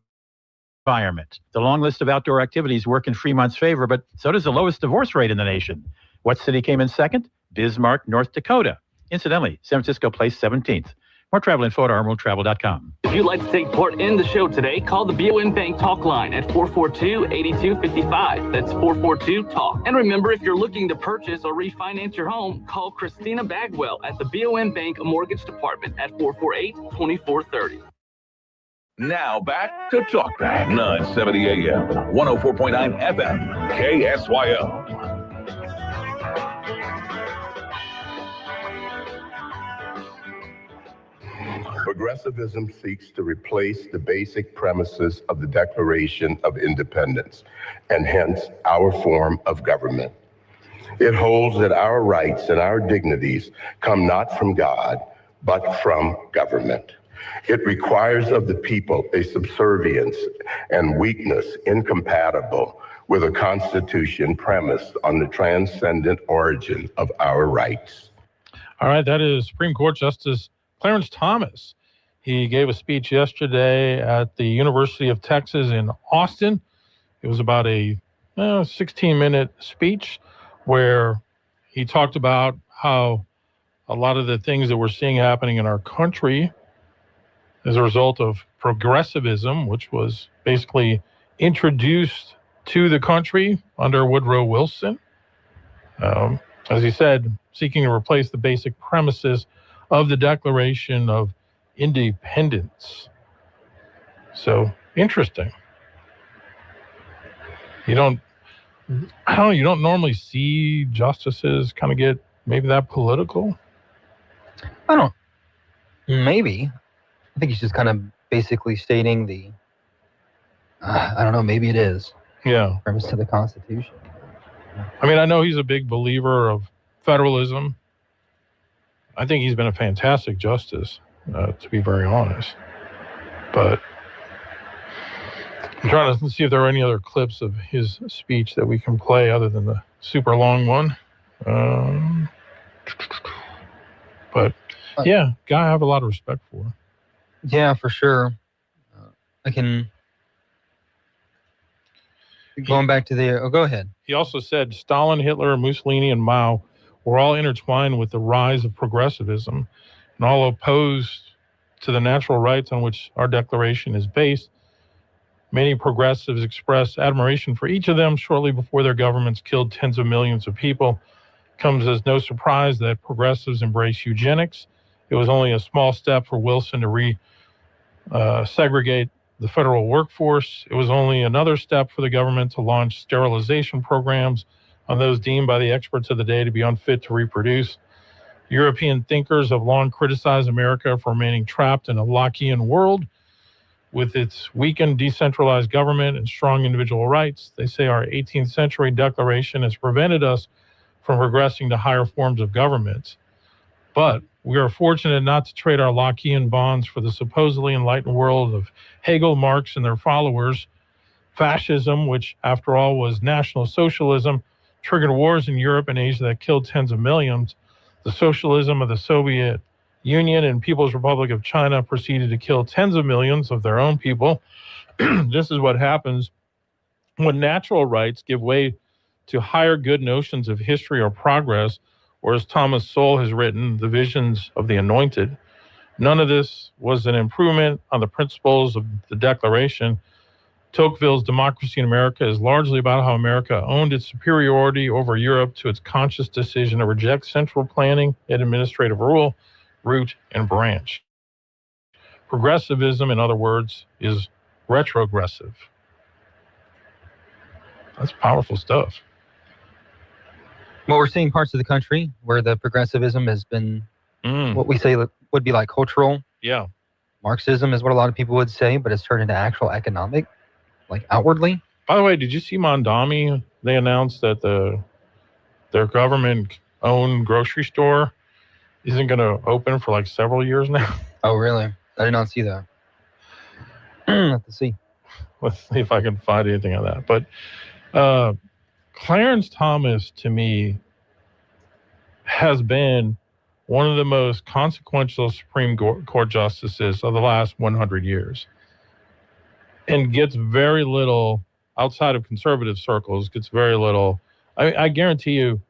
environment. The long list of outdoor activities work in Fremont's favor, but so does the lowest divorce rate in the nation. What city came in second? Bismarck, North Dakota. Incidentally, San Francisco placed 17th. More travel info at armworldtravel.com. If you'd like to take part in the show today, call the BOM Bank Talk line at 442-8255. That's 442-TALK. And remember, if you're looking to purchase or refinance your home, call Christina Bagwell at the BOM Bank Mortgage Department at 448-2430. Now back to Talk Back, 970 AM, 104.9 FM, KSYO. Progressivism seeks to replace the basic premises of the Declaration of Independence, and hence our form of government. It holds that our rights and our dignities come not from God, but from government. It requires of the people a subservience and weakness incompatible with a constitution premised on the transcendent origin of our rights. All right, that is Supreme Court Justice Clarence Thomas. He gave a speech yesterday at the University of Texas in Austin. It was about a 16-minute speech where he talked about how a lot of the things that we're seeing happening in our country as a result of progressivism, which was basically introduced to the country under Woodrow Wilson. As he said, seeking to replace the basic premises of the Declaration of Independence. So interesting. You don't normally see justices kind of get maybe that political. Maybe. I think he's just kind of basically stating the, I don't know, maybe it is. Yeah. Premise to the Constitution. I mean, I know he's a big believer of federalism. I think he's been a fantastic justice, to be very honest. But I'm trying to see if there are any other clips of his speech that we can play other than the super long one. But yeah, guy I have a lot of respect for. Yeah, for sure. Going back to the... Oh, go ahead. He also said Stalin, Hitler, Mussolini, and Mao were all intertwined with the rise of progressivism and all opposed to the natural rights on which our declaration is based. Many progressives expressed admiration for each of them shortly before their governments killed tens of millions of people. It comes as no surprise that progressives embrace eugenics. It was only a small step for Wilson to segregate the federal workforce. It was only another step for the government to launch sterilization programs on those deemed by the experts of the day to be unfit to reproduce. European thinkers have long criticized America for remaining trapped in a Lockean world with its weakened decentralized government and strong individual rights. They say our 18th century declaration has prevented us from progressing to higher forms of government. But we are fortunate not to trade our Lockean bonds for the supposedly enlightened world of Hegel, Marx, and their followers. Fascism, which after all was National Socialism, triggered wars in Europe and Asia that killed tens of millions. The socialism of the Soviet Union and People's Republic of China proceeded to kill tens of millions of their own people. This is what happens when natural rights give way to higher good notions of history or progress, or as Thomas Sowell has written, the visions of the anointed. None of this was an improvement on the principles of the Declaration. Tocqueville's Democracy in America is largely about how America owned its superiority over Europe to its conscious decision to reject central planning and administrative rule, root, and branch. Progressivism, in other words, is retrogressive. That's powerful stuff. Well, we're seeing parts of the country where the progressivism has been what we say would be like cultural. Yeah. Marxism is what a lot of people would say, but it's turned into actual economic, like outwardly. By the way, did you see Mondami? They announced that their government-owned grocery store isn't going to open for like several years now. Oh, really? I did not see that. Have to see. Let's see if I can find anything on that. But Clarence Thomas, to me, has been one of the most consequential Supreme Court justices of the last 100 years. And gets very little, outside of conservative circles, gets very little. I guarantee you,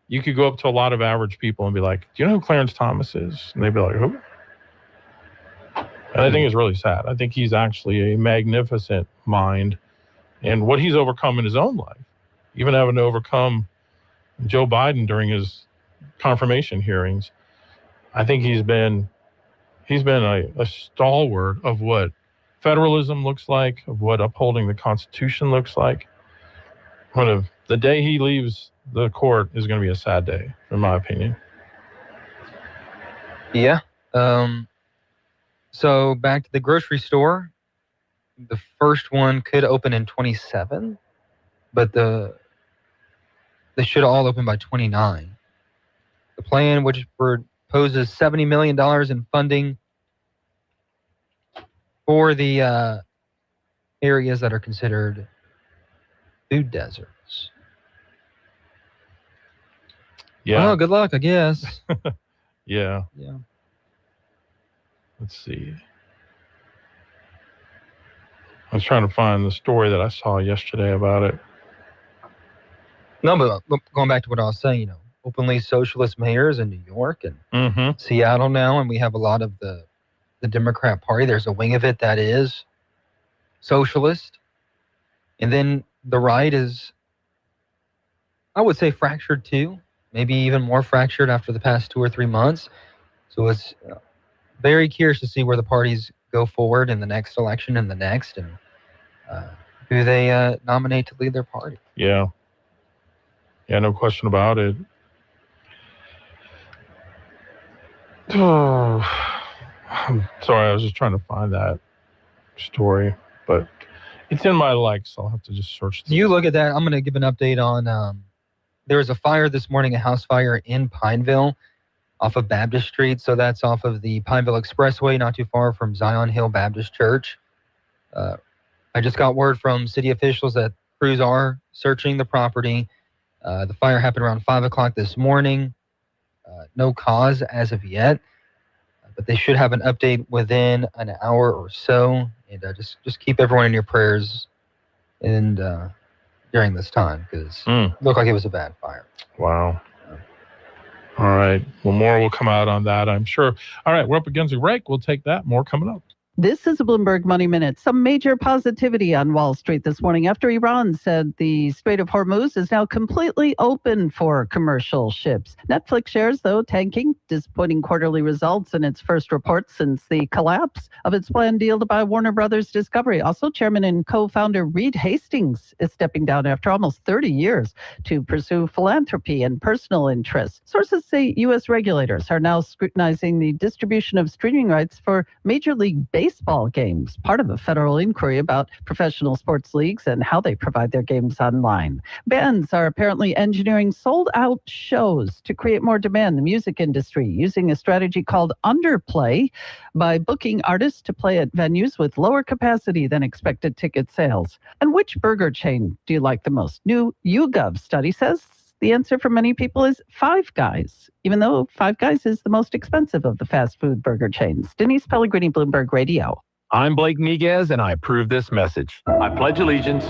you could go up to a lot of average people and be like, do you know who Clarence Thomas is? And they'd be like, who? And I think it's really sad. I think he's actually a magnificent mind. And what he's overcome in his own life, even having to overcome Joe Biden during his confirmation hearings, I think he's been a stalwart of what federalism looks like, of what upholding the Constitution looks like. The day he leaves the court is going to be a sad day, in my opinion. Yeah. So back to the grocery store. The first one could open in 27, but they should all open by 29. The plan, which proposes $70 million in funding for the areas that are considered food deserts. Yeah. Well, good luck, I guess. Yeah. Yeah. Let's see. I was trying to find the story that I saw yesterday about it. No, but going back to what I was saying, openly socialist mayors in New York and Seattle now, and we have a lot of the Democrat Party. There's a wing of it that is socialist. And then the right is, I would say, fractured too, maybe even more fractured after the past 2 or 3 months. So it's very curious to see where the parties go forward in the next election and the next, and who they nominate to lead their party. Yeah. Yeah, no question about it. Oh, I'm sorry, I was just trying to find that story, but it's in my likes. I'll have to just search. You look at that. I'm going to give an update on, there was a fire this morning, a house fire in Pineville off of Baptist Street. So that's off of the Pineville Expressway, not too far from Zion Hill Baptist Church. I just got word from city officials that crews are searching the property. The fire happened around 5 o'clock this morning. No cause as of yet, but they should have an update within an hour or so. And just keep everyone in your prayers and during this time, because it looked like it was a bad fire. Wow. All right. Well, more will come out on that, I'm sure. All right, we're up against a break. We'll take that. More coming up. This is a Bloomberg Money Minute. Some major positivity on Wall Street this morning after Iran said the Strait of Hormuz is now completely open for commercial ships. Netflix shares, though, tanking, disappointing quarterly results in its first report since the collapse of its planned deal to buy Warner Brothers Discovery. Also, chairman and co-founder Reed Hastings is stepping down after almost 30 years to pursue philanthropy and personal interests. Sources say U.S. regulators are now scrutinizing the distribution of streaming rights for Major League Baseball games, part of a federal inquiry about professional sports leagues and how they provide their games online. Bands are apparently engineering sold-out shows to create more demand in the music industry, using a strategy called underplay by booking artists to play at venues with lower capacity than expected ticket sales. And which burger chain do you like the most? New YouGov study says the answer for many people is Five Guys, even though Five Guys is the most expensive of the fast food burger chains. Denise Pellegrini, Bloomberg Radio. I'm Blake Miguez, and I approve this message. I pledge allegiance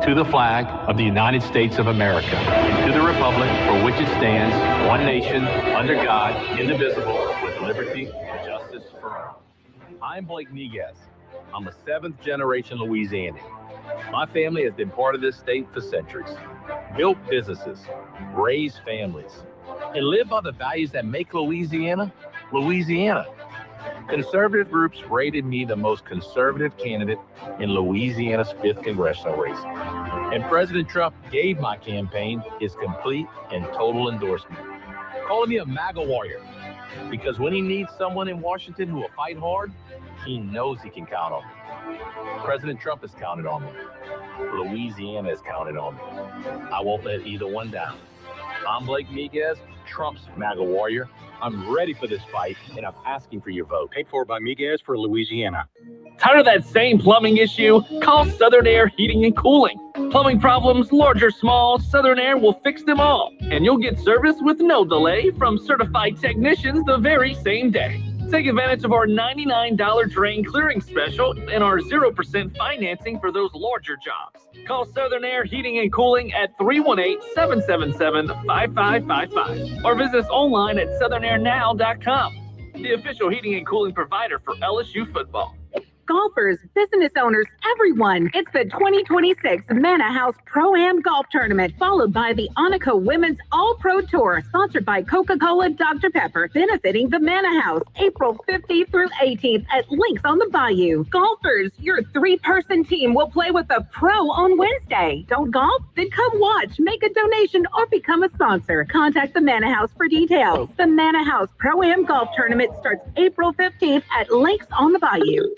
to the flag of the United States of America and to the republic for which it stands, one nation, under God, indivisible, with liberty and justice for all. I'm Blake Miguez. I'm a 7th-generation Louisianian. My family has been part of this state for centuries, built businesses, raised families, and lived by the values that make Louisiana, Louisiana. Conservative groups rated me the most conservative candidate in Louisiana's 5th congressional race. And President Trump gave my campaign his complete and total endorsement, calling me a MAGA warrior, because when he needs someone in Washington who will fight hard, he knows he can count on me. President Trump has counted on me. Louisiana has counted on me. I won't let either one down. I'm Blake Miguez, Trump's MAGA warrior. I'm ready for this fight, and I'm asking for your vote. Paid for by Miguez for Louisiana. Tired of that same plumbing issue? Call Southern Air Heating and Cooling. Plumbing problems, large or small, Southern Air will fix them all. And you'll get service with no delay from certified technicians the very same day. Take advantage of our $99 drain clearing special and our 0% financing for those larger jobs. Call Southern Air Heating and Cooling at 318-777-5555 or visit us online at southernairnow.com, the official heating and cooling provider for LSU football. Golfers, business owners, everyone. It's the 2026 Manor House Pro-Am Golf Tournament, followed by the Anaco Women's All-Pro Tour, sponsored by Coca-Cola Dr. Pepper, benefiting the Manor House, April 15th through 18th at Links on the Bayou. Golfers, your 3-person team will play with a pro on Wednesday. Don't golf? Then come watch, make a donation, or become a sponsor. Contact the Manor House for details. The Manor House Pro-Am Golf Tournament starts April 15th at Links on the Bayou.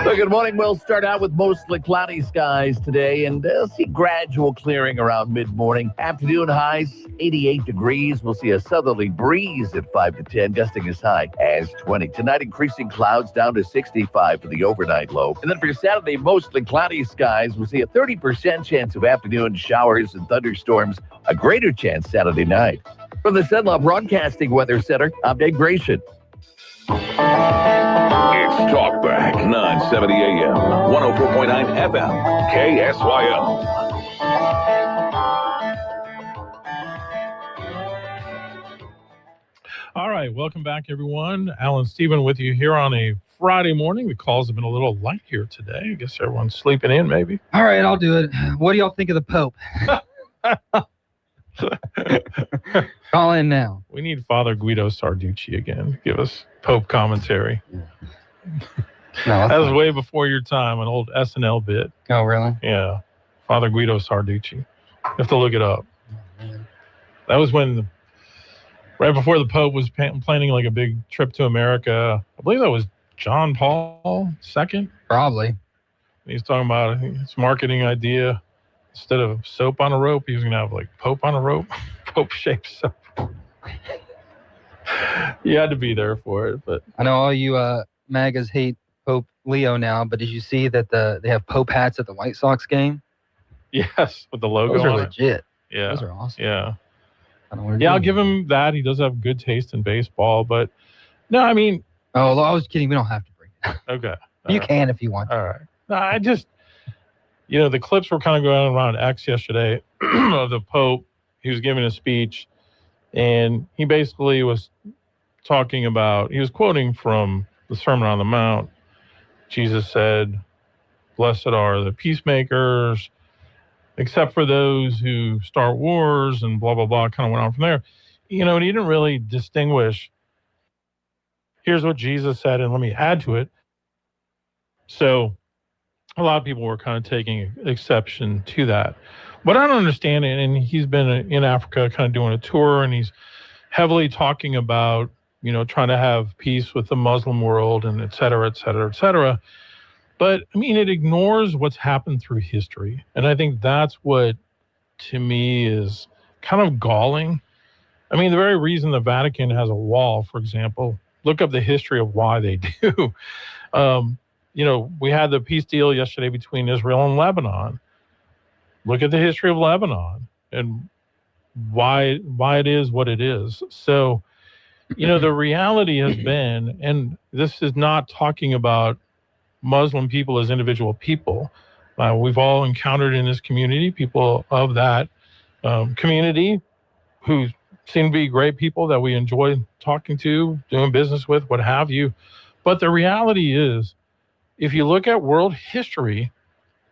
Well, good morning. We'll start out with mostly cloudy skies today and see gradual clearing around mid-morning. Afternoon highs 88 degrees. We'll see a southerly breeze at 5 to 10, gusting as high as 20. Tonight, increasing clouds down to 65 for the overnight low. And then for Saturday, mostly cloudy skies. We'll see a 30% chance of afternoon showers and thunderstorms, a greater chance Saturday night. From the Sunlaw Broadcasting Weather Center, I'm Dave Grayson. It's Talkback 970 AM, 104.9 FM, KSYO. All right, welcome back, everyone. Alan Stephen with you here on a Friday morning. The calls have been a little light here today. I guess everyone's sleeping in, maybe. All right, I'll do it. What do y'all think of the Pope? Call in now. We need Father Guido Sarducci again. Give us Pope commentary. No, that was way before your time, an old SNL bit. Oh, really? Yeah. Father Guido Sarducci. You have to look it up. That was when, right before the Pope was planning like a big trip to America. I believe that was John Paul II. Probably. He's talking about his marketing idea. Instead of soap on a rope, he was going to have like Pope on a rope. Pope-shaped soap. You had to be there for it. But I know all you MAGAs hate Pope Leo now, but did you see that they have Pope hats at the White Sox game? Yes, with the logo Those are on legit. it. Yeah. Those are awesome. Yeah. Yeah, I'll give him that. He does have good taste in baseball, but no, I mean. Oh, I was kidding. We don't have to bring it. Okay. You can if you want. All right. No, I just, the clips were kind of going around X yesterday of the Pope. He was giving a speech, and he basically was talking about, he was quoting from the Sermon on the Mount. Jesus said, "Blessed are the peacemakers, except for those who start wars," and blah, blah, blah, kind of went on from there. And he didn't really distinguish, here's what Jesus said, and let me add to it. So a lot of people were kind of taking exception to that. But I don't understand it, and he's been in Africa kind of doing a tour, and he's heavily talking about, trying to have peace with the Muslim world and et cetera, et cetera, et cetera. But, it ignores what's happened through history. And I think that's what, to me, is kind of galling. The very reason the Vatican has a wall, for example, look up the history of why they do. We had the peace deal yesterday between Israel and Lebanon. Look at the history of Lebanon and why it is what it is. So, the reality has been, and this is not talking about Muslim people as individual people. We've all encountered in this community people of that community who seem to be great people that we enjoy talking to, doing business with, what have you. But the reality is, if you look at world history,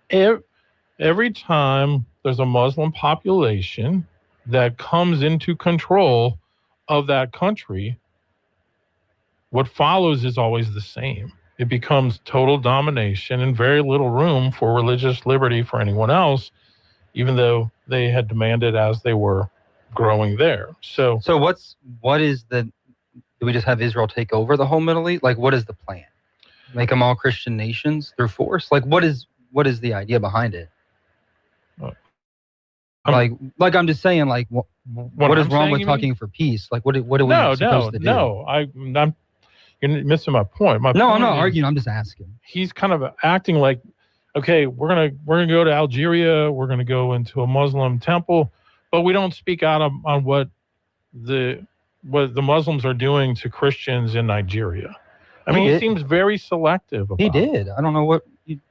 every time there's a Muslim population that comes into control of that country, what follows is always the same. It becomes total domination and very little room for religious liberty for anyone else, even though they had demanded as they were growing there. So what is do we just have Israel take over the whole Middle East? Like, what is the plan? Make them all Christian nations through force? Like, what is the idea behind it? I'm just saying, like, what is wrong with talking for peace? Like, what are we supposed to do? No, you're missing my point. I'm not arguing. I'm just asking. He's kind of acting like, okay, we're gonna go to Algeria. We're gonna go into a Muslim temple, but we don't speak out on what the Muslims are doing to Christians in Nigeria. He seems very selective about He did. I don't know what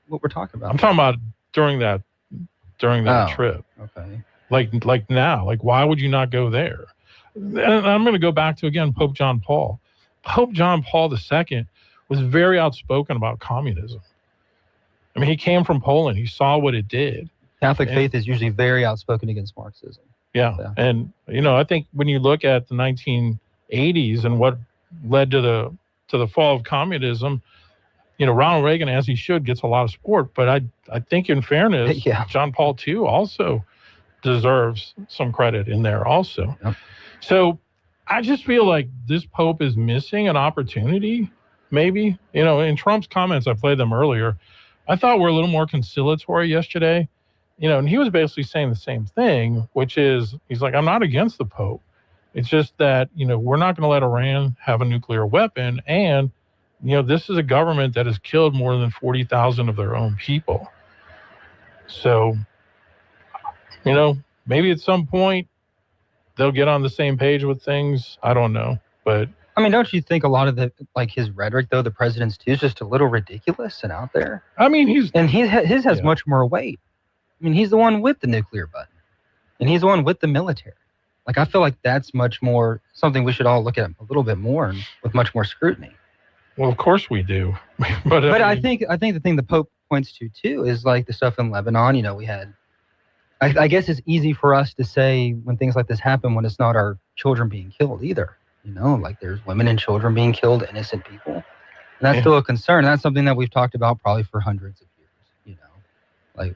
we're talking about. I'm talking about during that trip. Okay. Like now, like, why would you not go there? And I'm going to go back to, again, Pope John Paul. Pope John Paul II was very outspoken about communism. He came from Poland. He saw what it did. Catholic faith is usually very outspoken against Marxism. Yeah. And, I think when you look at the 1980s and what led to the fall of communism, Ronald Reagan, as he should, gets a lot of support. But I think, in fairness, John Paul II also deserves some credit in there also. Yep. So I just feel like this Pope is missing an opportunity, maybe. In Trump's comments, I played them earlier, I thought were a little more conciliatory yesterday. And he was basically saying the same thing, which is, he's like, I'm not against the Pope. It's just that, we're not going to let Iran have a nuclear weapon. And, this is a government that has killed more than 40,000 of their own people. So, maybe at some point they'll get on the same page with things. I don't know. But don't you think a lot of his rhetoric, though, the president's too, is just a little ridiculous and out there? His has much more weight. He's the one with the nuclear button, and he's the one with the military. I feel like that's much more something we should all look at a little bit more and with much more scrutiny. Well, of course we do. but I think the thing the Pope points to too is like the stuff in Lebanon. You know, we had. I guess it's easy for us to say when things like this happen when it's not our children being killed either. You know, like there's women and children being killed, innocent people, and that's still a concern. That's something that we've talked about probably for hundreds of years. You know, like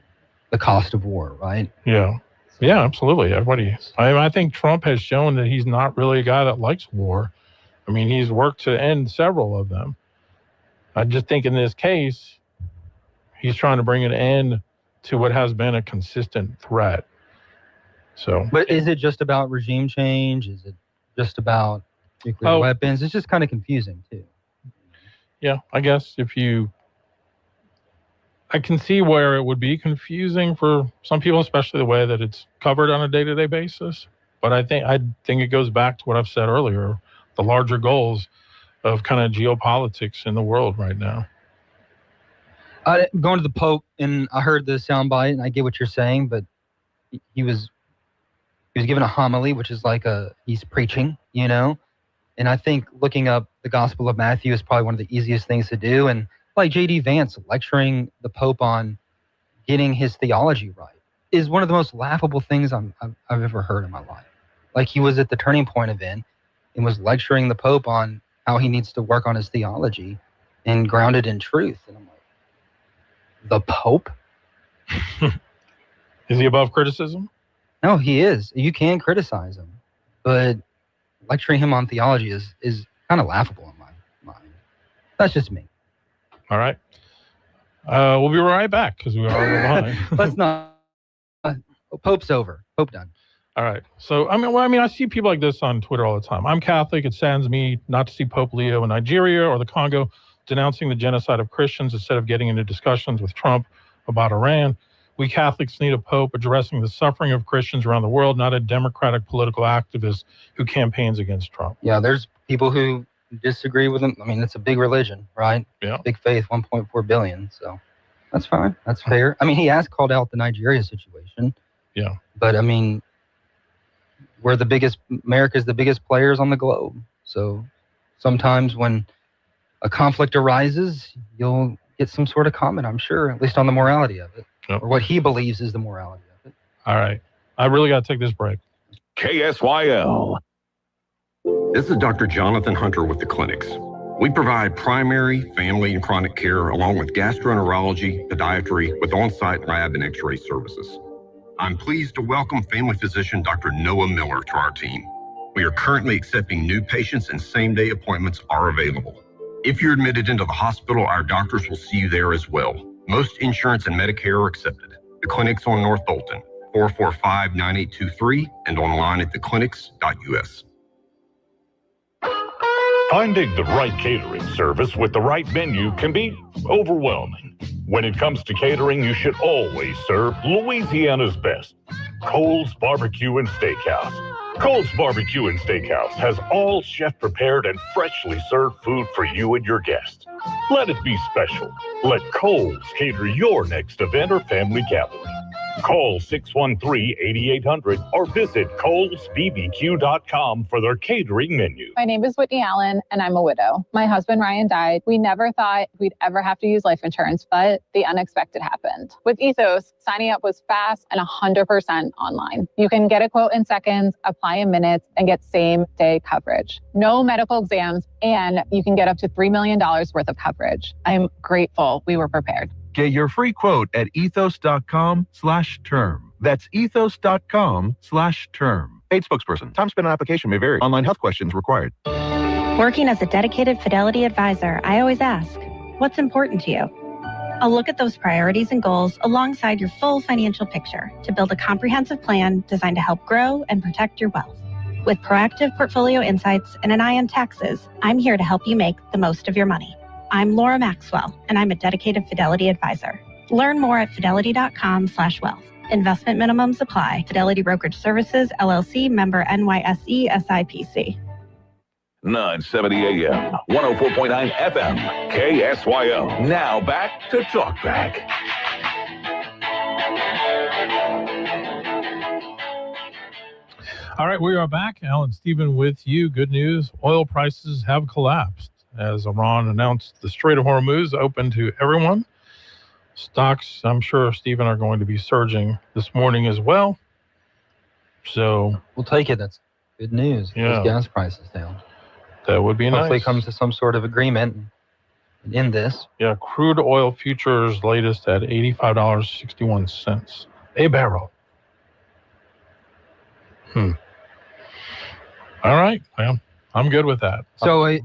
the cost of war, right? Yeah. Yeah, absolutely. I think Trump has shown that he's not really a guy that likes war. I mean, he's worked to end several of them. I just think in this case, he's trying to bring an end to what has been a consistent threat. So, but is it just about regime change? Is it just about nuclear weapons? It's just kind of confusing too. Yeah, I guess I can see where it would be confusing for some people, especially the way that it's covered on a day-to-day basis. But I think it goes back to what I've said earlier, the larger goals of kind of geopolitics in the world right now. Going to the Pope, and I heard the soundbite, and I get what you're saying, but he was given a homily, which is like he's preaching, you know. And I think looking up the Gospel of Matthew is probably one of the easiest things to do. And like J.D. Vance lecturing the Pope on getting his theology right is one of the most laughable things I've ever heard in my life. Like he was at the Turning Point event and was lecturing the Pope on how he needs to work on his theology and ground it in truth. And I'm like, the Pope? Is he above criticism? No, he is. You can criticize him, but lecturing him on theology is kind of laughable in my mind. That's just me. All right. We'll be right back because we are behind. Let's not. Pope's over. Pope done. All right. So, I see people like this on Twitter all the time. I'm Catholic. It saddens me not to see Pope Leo in Nigeria or the Congo denouncing the genocide of Christians instead of getting into discussions with Trump about Iran. We Catholics need a Pope addressing the suffering of Christians around the world, not a democratic political activist who campaigns against Trump. Yeah, there's people who disagree with him. I mean, it's a big religion, right? Yeah. Big faith, 1.4 billion. So that's fine. That's fair. I mean, he has called out the Nigeria situation. Yeah. But I mean, America's the biggest players on the globe. So sometimes when a conflict arises, you'll get some sort of comment, I'm sure, at least on the morality of it, or what he believes is the morality of it. All right. I really got to take this break. KSYL. This is Dr. Jonathan Hunter with the clinics. We provide primary, family, and chronic care along with gastroenterology, podiatry with on-site lab and x-ray services. I'm pleased to welcome family physician Dr. Noah Miller to our team. We are currently accepting new patients and same-day appointments are available. If you're admitted into the hospital, our doctors will see you there as well. Most insurance and Medicare are accepted. The clinic's on North Bolton, 445-9823, and online at theclinics.us. Finding the right catering service with the right menu can be overwhelming. When it comes to catering, you should always serve Louisiana's best, Cole's Barbecue and Steakhouse. Cole's Barbecue and Steakhouse has all chef-prepared and freshly served food for you and your guests. Let it be special. Let Cole's cater your next event or family gathering. Call 613-8800 or visit colesbbq.com for their catering menu. My name is Whitney Allen, and I'm a widow. My husband, Ryan, died. We never thought we'd ever have to use life insurance, but the unexpected happened. With Ethos, signing up was fast and 100% online. You can get a quote in seconds, apply in minutes, and get same-day coverage. No medical exams, and you can get up to $3 million worth of coverage. I'm grateful we were prepared. Get your free quote at ethos.com/term. That's ethos.com/term. Paid spokesperson. Time spent on application may vary. Online health questions required. Working as a dedicated Fidelity advisor, I always ask, what's important to you? I'll look at those priorities and goals alongside your full financial picture to build a comprehensive plan designed to help grow and protect your wealth. With proactive portfolio insights and an eye on taxes, I'm here to help you make the most of your money. I'm Laura Maxwell, and I'm a dedicated Fidelity advisor. Learn more at fidelity.com/wealth. Investment minimums apply. Fidelity Brokerage Services, LLC, member NYSE, SIPC. 970 AM, 104.9 FM, KSYL. Now back to Talkback. All right, we are back. Alan Stephen with you. Good news. Oil prices have collapsed. as Iran announced the Strait of Hormuz open to everyone. Stocks, I'm sure, Stephen, are going to be surging this morning as well. So we'll take it. That's good news. Yeah. Those gas prices down. That would be nice. Hopefully it comes to some sort of agreement in this. Yeah, crude oil futures latest at $85.61 a barrel. All right. Well, I'm good with that. So it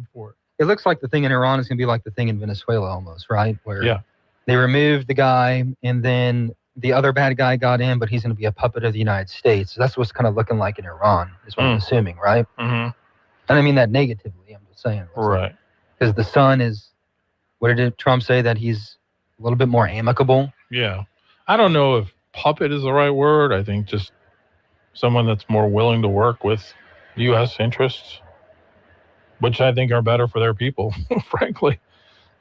looks like the thing in Iran is going to be like the thing in Venezuela almost, right? Where they removed the guy and then the other bad guy got in, but he's going to be a puppet of the United States. So that's what's kind of looking like in Iran, is what I'm assuming, right? Mm-hmm. And I mean that negatively, I'm just saying. Right. Because the son is, what did Trump say, that he's a little bit more amicable? Yeah. I don't know if puppet is the right word. I think just someone that's more willing to work with U.S. interests, which I think are better for their people, frankly,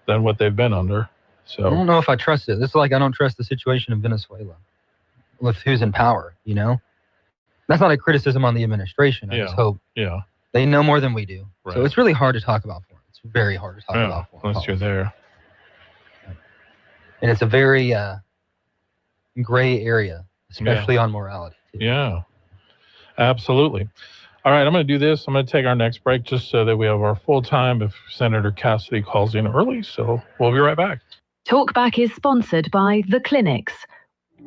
than what they've been under. So I don't know if I trust it. This is like I don't trust the situation in Venezuela with who's in power, you know? That's not a criticism on the administration. I just hope they know more than we do. Right. So it's really hard to talk about foreign. It's very hard to talk about foreign unless you're there. And it's a very gray area, especially on morality. Yeah, absolutely. All right, I'm going to do this. I'm going to take our next break just so that we have our full time if Senator Cassidy calls in early. So we'll be right back. Talkback is sponsored by The Clinics.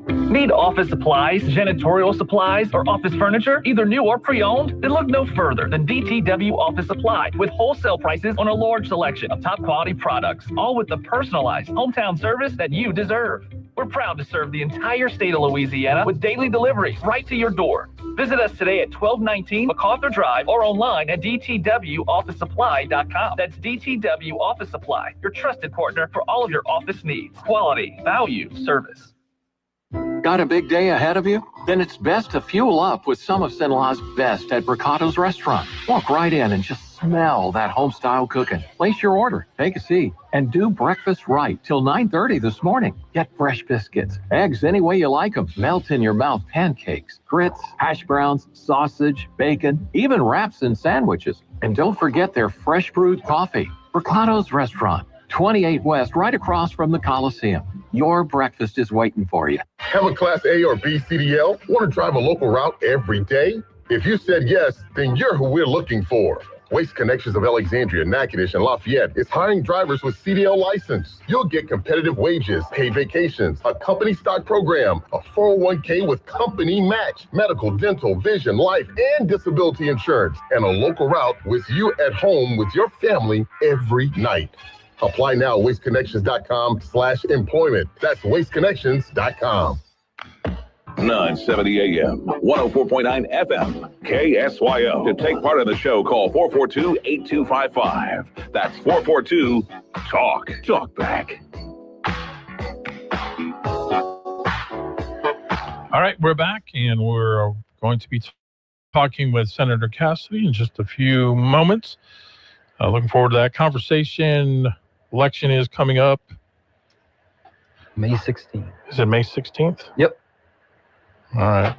Need office supplies, janitorial supplies, or office furniture, either new or pre-owned? Then look no further than DTW Office Supply, with wholesale prices on a large selection of top quality products, all with the personalized hometown service that you deserve. We're proud to serve the entire state of Louisiana with daily deliveries right to your door. Visit us today at 1219 MacArthur Drive or online at dtwofficesupply.com. That's DTW Office Supply, your trusted partner for all of your office needs. Quality, value, service. Got a big day ahead of you? Then it's best to fuel up with some of Cenla's best at Bricato's restaurant. Walk right in and just smell that home-style cooking. Place your order, take a seat, and do breakfast right till 9:30 this morning. Get fresh biscuits, eggs any way you like them, melt-in-your-mouth pancakes, grits, hash browns, sausage, bacon, even wraps and sandwiches. And don't forget their fresh brewed coffee. Bricato's Restaurant, 28 West, right across from the Coliseum. Your breakfast is waiting for you. Have a Class A or B CDL? Want to drive a local route every day? If you said yes, then you're who we're looking for. Waste Connections of Alexandria, Natchitoches, and Lafayette is hiring drivers with CDL license. You'll get competitive wages, paid vacations, a company stock program, a 401k with company match, medical, dental, vision, life, and disability insurance, and a local route with you at home with your family every night. Apply now at wasteconnections.com/employment. That's wasteconnections.com. 970 AM, 104.9 FM, KSYO. To take part in the show, call 442-8255. That's 442-TALK. Talk back. All right, we're back, and we're going to be talking with Senator Cassidy in just a few moments. Looking forward to that conversation. Election is coming up. May 16th. Is it May 16th? Yep. All right.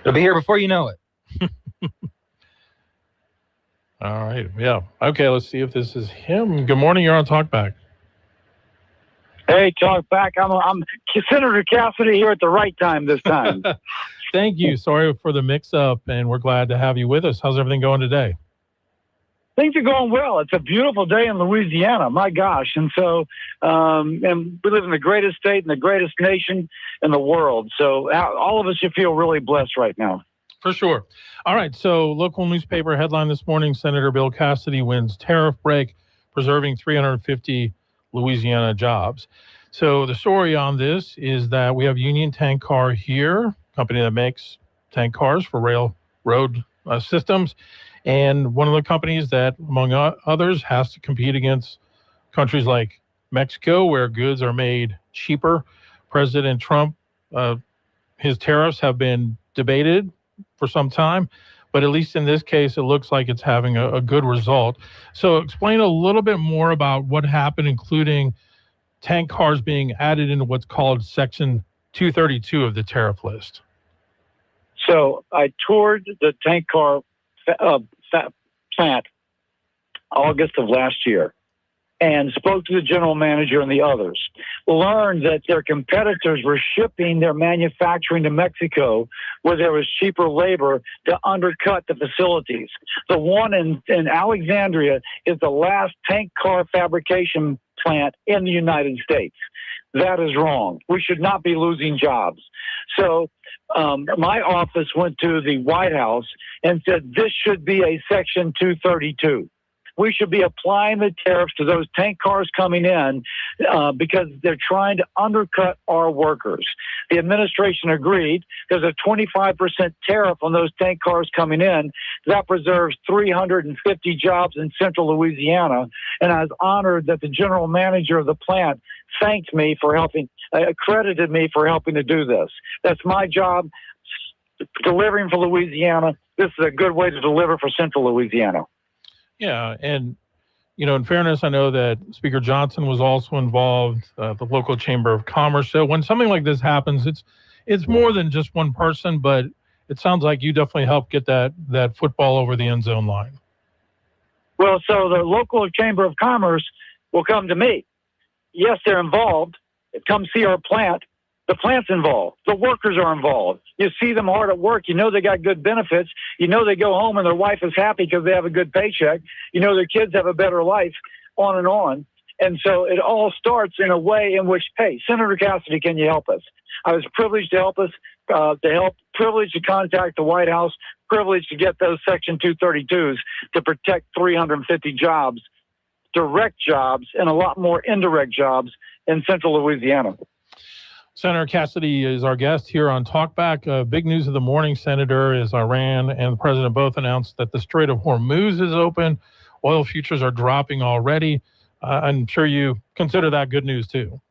It'll be here before you know it. All right. Yeah. Okay, let's see if this is him. Good morning. You're on Talkback. Hey, Talkback. I'm Senator Cassidy here at the right time this time. Thank you. Sorry for the mix-up, and we're glad to have you with us. How's everything going today? Things are going well. It's a beautiful day in Louisiana, my gosh. And so, and we live in the greatest state and the greatest nation in the world. So all of us should feel really blessed right now. For sure. All right. So local newspaper headline this morning, Senator Bill Cassidy wins tariff break, preserving 350 Louisiana jobs. So the story on this is that we have Union Tank Car here, company that makes tank cars for railroad systems. And one of the companies that, among others, has to compete against countries like Mexico, where goods are made cheaper. President Trump, his tariffs have been debated for some time, but at least in this case, it looks like it's having a good result. So explain a little bit more about what happened, including tank cars being added into what's called Section 232 of the tariff list. So I toured the tank car plant August of last year, and spoke to the general manager and the others, learned that their competitors were shipping their manufacturing to Mexico where there was cheaper labor to undercut the facilities. The one in Alexandria is the last tank car fabrication plant in the United States. That is wrong. We should not be losing jobs. So my office went to the White House and said this should be a Section 232. We should be applying the tariffs to those tank cars coming in because they're trying to undercut our workers. The administration agreed. There's a 25% tariff on those tank cars coming in. That preserves 350 jobs in central Louisiana. And I was honored that the general manager of the plant thanked me for helping, accredited me for helping to do this. That's my job, delivering for Louisiana. This is a good way to deliver for central Louisiana. Yeah, and, in fairness, I know that Speaker Johnson was also involved, the local Chamber of Commerce. So when something like this happens, it's more than just one person, but it sounds like you definitely helped get that football over the end zone line. Well, so the local Chamber of Commerce will come to me. Yes, they're involved. Come see our plant. The plant's involved. The workers are involved. You see them hard at work. You know they got good benefits. You know they go home and their wife is happy because they have a good paycheck. You know their kids have a better life, on and on. And so it all starts in a way in which, hey, Senator Cassidy, can you help us? I was privileged to help us, privileged to contact the White House, privileged to get those Section 232s to protect 350 jobs, direct jobs, and a lot more indirect jobs in central Louisiana. Senator Cassidy is our guest here on Talkback. Big news of the morning, Senator, is Iran and the president both announced that the Strait of Hormuz is open. Oil futures are dropping already. I'm sure you consider that good news, too.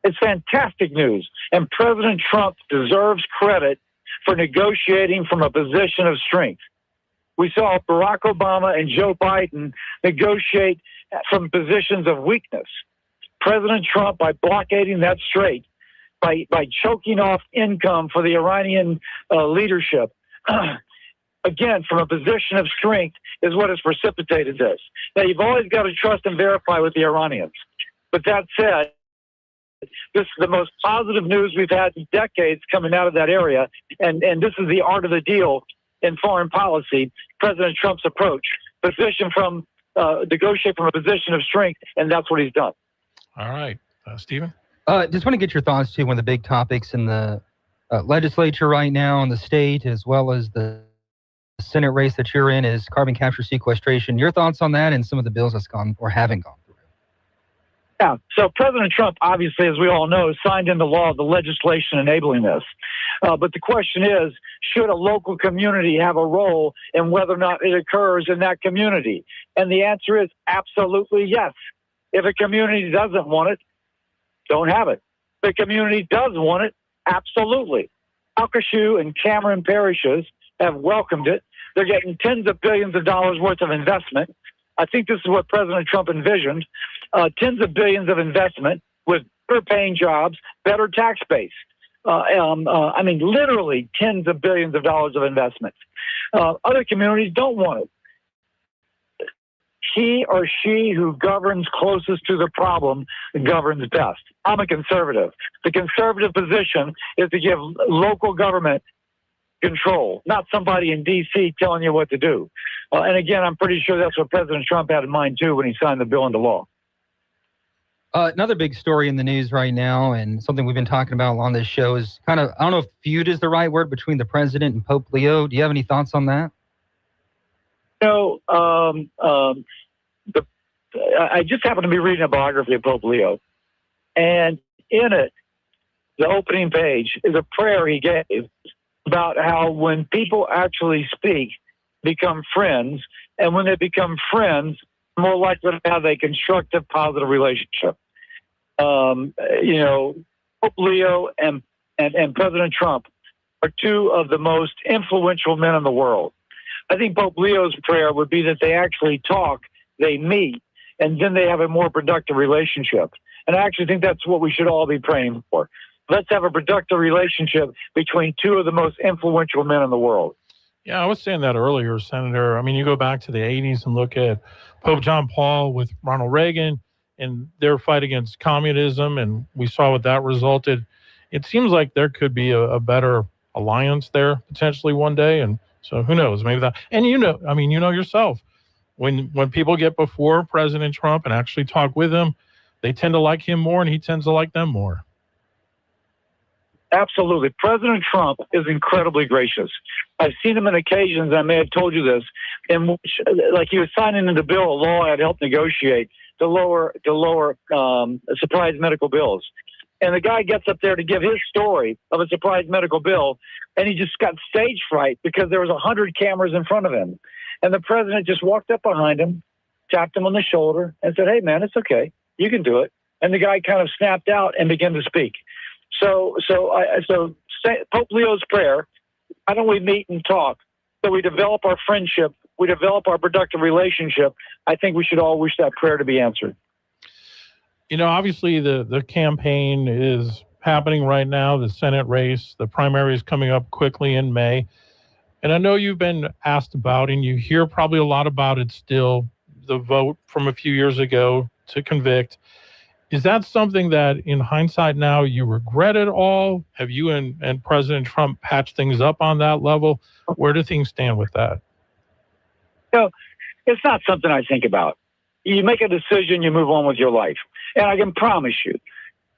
It's fantastic news. And President Trump deserves credit for negotiating from a position of strength. We saw Barack Obama and Joe Biden negotiate from positions of weakness. President Trump, by blockading that strait, by choking off income for the Iranian leadership, again, from a position of strength, is what has precipitated this. Now, you've always got to trust and verify with the Iranians. But that said, this is the most positive news we've had in decades coming out of that area, and this is the art of the deal in foreign policy, President Trump's approach, negotiate from a position of strength, and that's what he's done. All right. Stephen? Just want to get your thoughts, too, one of the big topics in the legislature right now in the state, as well as the Senate race that you're in, is carbon capture sequestration. Your thoughts on that and some of the bills that's gone or haven't gone through? Yeah, so President Trump, obviously, as we all know, signed into law the legislation enabling this. But the question is, should a local community have a role in whether or not it occurs in that community? And the answer is absolutely yes. If a community doesn't want it, don't have it. If the community does want it, absolutely. Alcashew and Cameron parishes have welcomed it. They're getting tens of billions of dollars worth of investment. I think this is what President Trump envisioned. Tens of billions of investment with better paying jobs, better tax base. Literally tens of billions of dollars of investment. Other communities don't want it. He or she who governs closest to the problem governs best. I'm a conservative. The conservative position is to give local government control, not somebody in D.C. telling you what to do. And again, I'm pretty sure that's what President Trump had in mind, too, when he signed the bill into law. Another big story in the news right now, and something we've been talking about on this show, is kind of, I don't know if feud is the right word, between the president and Pope Leo. Do you have any thoughts on that? I just happened to be reading a biography of Pope Leo, and in it, the opening page is a prayer he gave about how when people actually speak, become friends, and when they become friends, more likely to have a constructive, positive relationship. Pope Leo and President Trump are two of the most influential men in the world. I think Pope Leo's prayer would be that they actually talk, they meet, and then they have a more productive relationship. And I actually think that's what we should all be praying for. Let's have a productive relationship between two of the most influential men in the world. Yeah, I was saying that earlier, Senator. I mean, you go back to the 80s and look at Pope John Paul with Ronald Reagan and their fight against communism, and we saw what that resulted. It seems like there could be a better alliance there potentially one day, and so who knows? Maybe that. And I mean, yourself, when people get before President Trump and actually talk with him, they tend to like him more, and he tends to like them more. Absolutely. President Trump is incredibly gracious. I've seen him on occasions, I may have told you this, in which, like, he was signing into bill a law I had helped negotiate to lower surprise medical bills. And the guy gets up there to give his story of a surprise medical bill, and he just got stage fright because there was 100 cameras in front of him. And the president just walked up behind him, tapped him on the shoulder, and said, "Hey, man, it's okay. You can do it." And the guy kind of snapped out and began to speak. So Pope Leo's prayer, why don't we meet and talk so we develop our friendship, we develop our productive relationship? I think we should all wish that prayer to be answered. Obviously the campaign is happening right now, the Senate race, the primary is coming up quickly in May. And I know you've been asked about, and you hear probably a lot about it still, the vote from a few years ago to convict. Is that something that, in hindsight now, you regret at all? Have you and President Trump patched things up on that level? Where do things stand with that? It's not something I think about. You make a decision, you move on with your life. And I can promise you,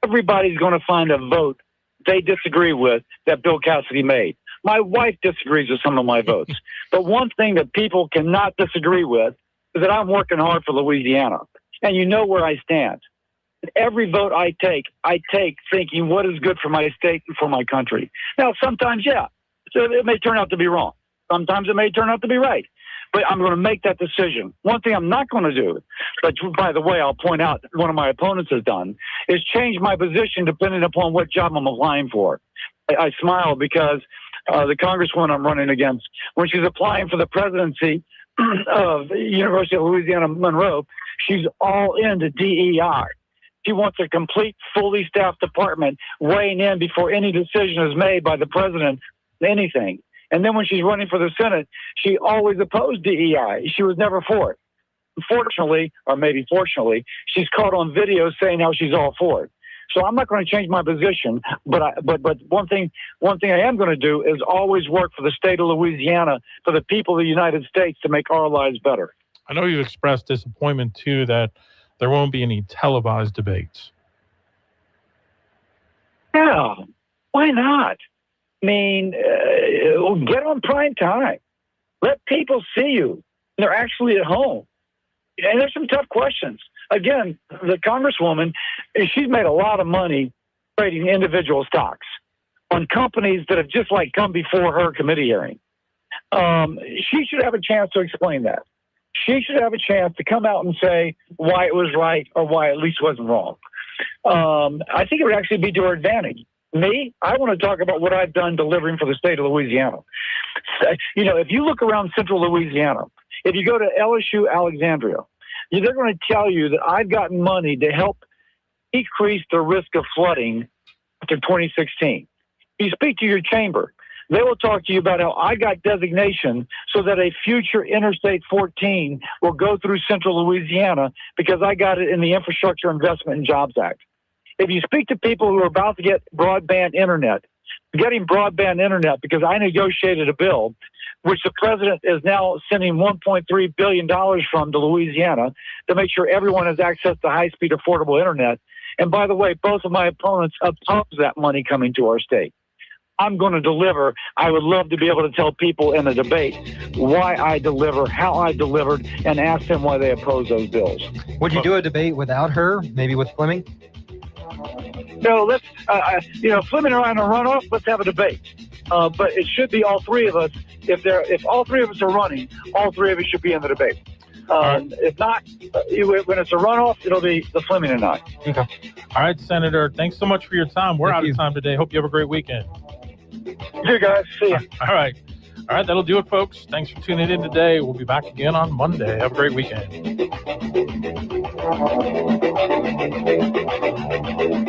everybody's going to find a vote they disagree with that Bill Cassidy made. My wife disagrees with some of my votes. But one thing that people cannot disagree with is that I'm working hard for Louisiana. And you know where I stand. Every vote I take thinking what is good for my state and for my country. Now, sometimes, so it may turn out to be wrong. Sometimes it may turn out to be right. But I'm going to make that decision. One thing I'm not going to do, but by the way, I'll point out one of my opponents has done, is change my position depending upon what job I'm applying for. I smile because the congresswoman I'm running against, when she's applying for the presidency of the University of Louisiana Monroe, she's all into DEI. She wants a complete, fully staffed department weighing in before any decision is made by the president, anything. And then when she's running for the Senate, she always opposed DEI. She was never for it. Unfortunately, or maybe fortunately, she's caught on video saying how she's all for it. So I'm not going to change my position, but one thing I am going to do is always work for the state of Louisiana, for the people of the United States, to make our lives better. I know you've expressed disappointment, too, that there won't be any televised debates. Yeah, why not? I mean, get on prime time. Let people see you. They're actually at home. And there's some tough questions. Again, the congresswoman, she's made a lot of money trading individual stocks on companies that have just come before her committee hearing. She should have a chance to explain that. She should have a chance to come out and say why it was right or why at least wasn't wrong. I think it would actually be to her advantage. Me, I want to talk about what I've done delivering for the state of Louisiana. If you look around central Louisiana, if you go to LSU Alexandria, they're going to tell you that I've gotten money to help decrease the risk of flooding after 2016. You speak to your chamber, they will talk to you about how I got designation so that a future Interstate 14 will go through central Louisiana because I got it in the Infrastructure Investment and Jobs Act. If you speak to people who are about to get broadband internet, getting broadband internet because I negotiated a bill which the president is now sending $1.3 billion from to Louisiana to make sure everyone has access to high-speed, affordable internet. And by the way, both of my opponents oppose that money coming to our state. I'm going to deliver. I would love to be able to tell people in a debate why I deliver, how I delivered, and ask them why they oppose those bills. Would you do a debate without her, maybe with Fleming? No, let's, Fleming and I on a runoff, let's have a debate. But it should be all three of us. If all three of us are running, all three of us should be in the debate. If not, when it's a runoff, it'll be the Fleming and I. Okay. All right, Senator. Thanks so much for your time. We're out of time today. Hope you have a great weekend. You guys. See ya. All right. All right, that'll do it, folks. Thanks for tuning in today. We'll be back again on Monday. Have a great weekend.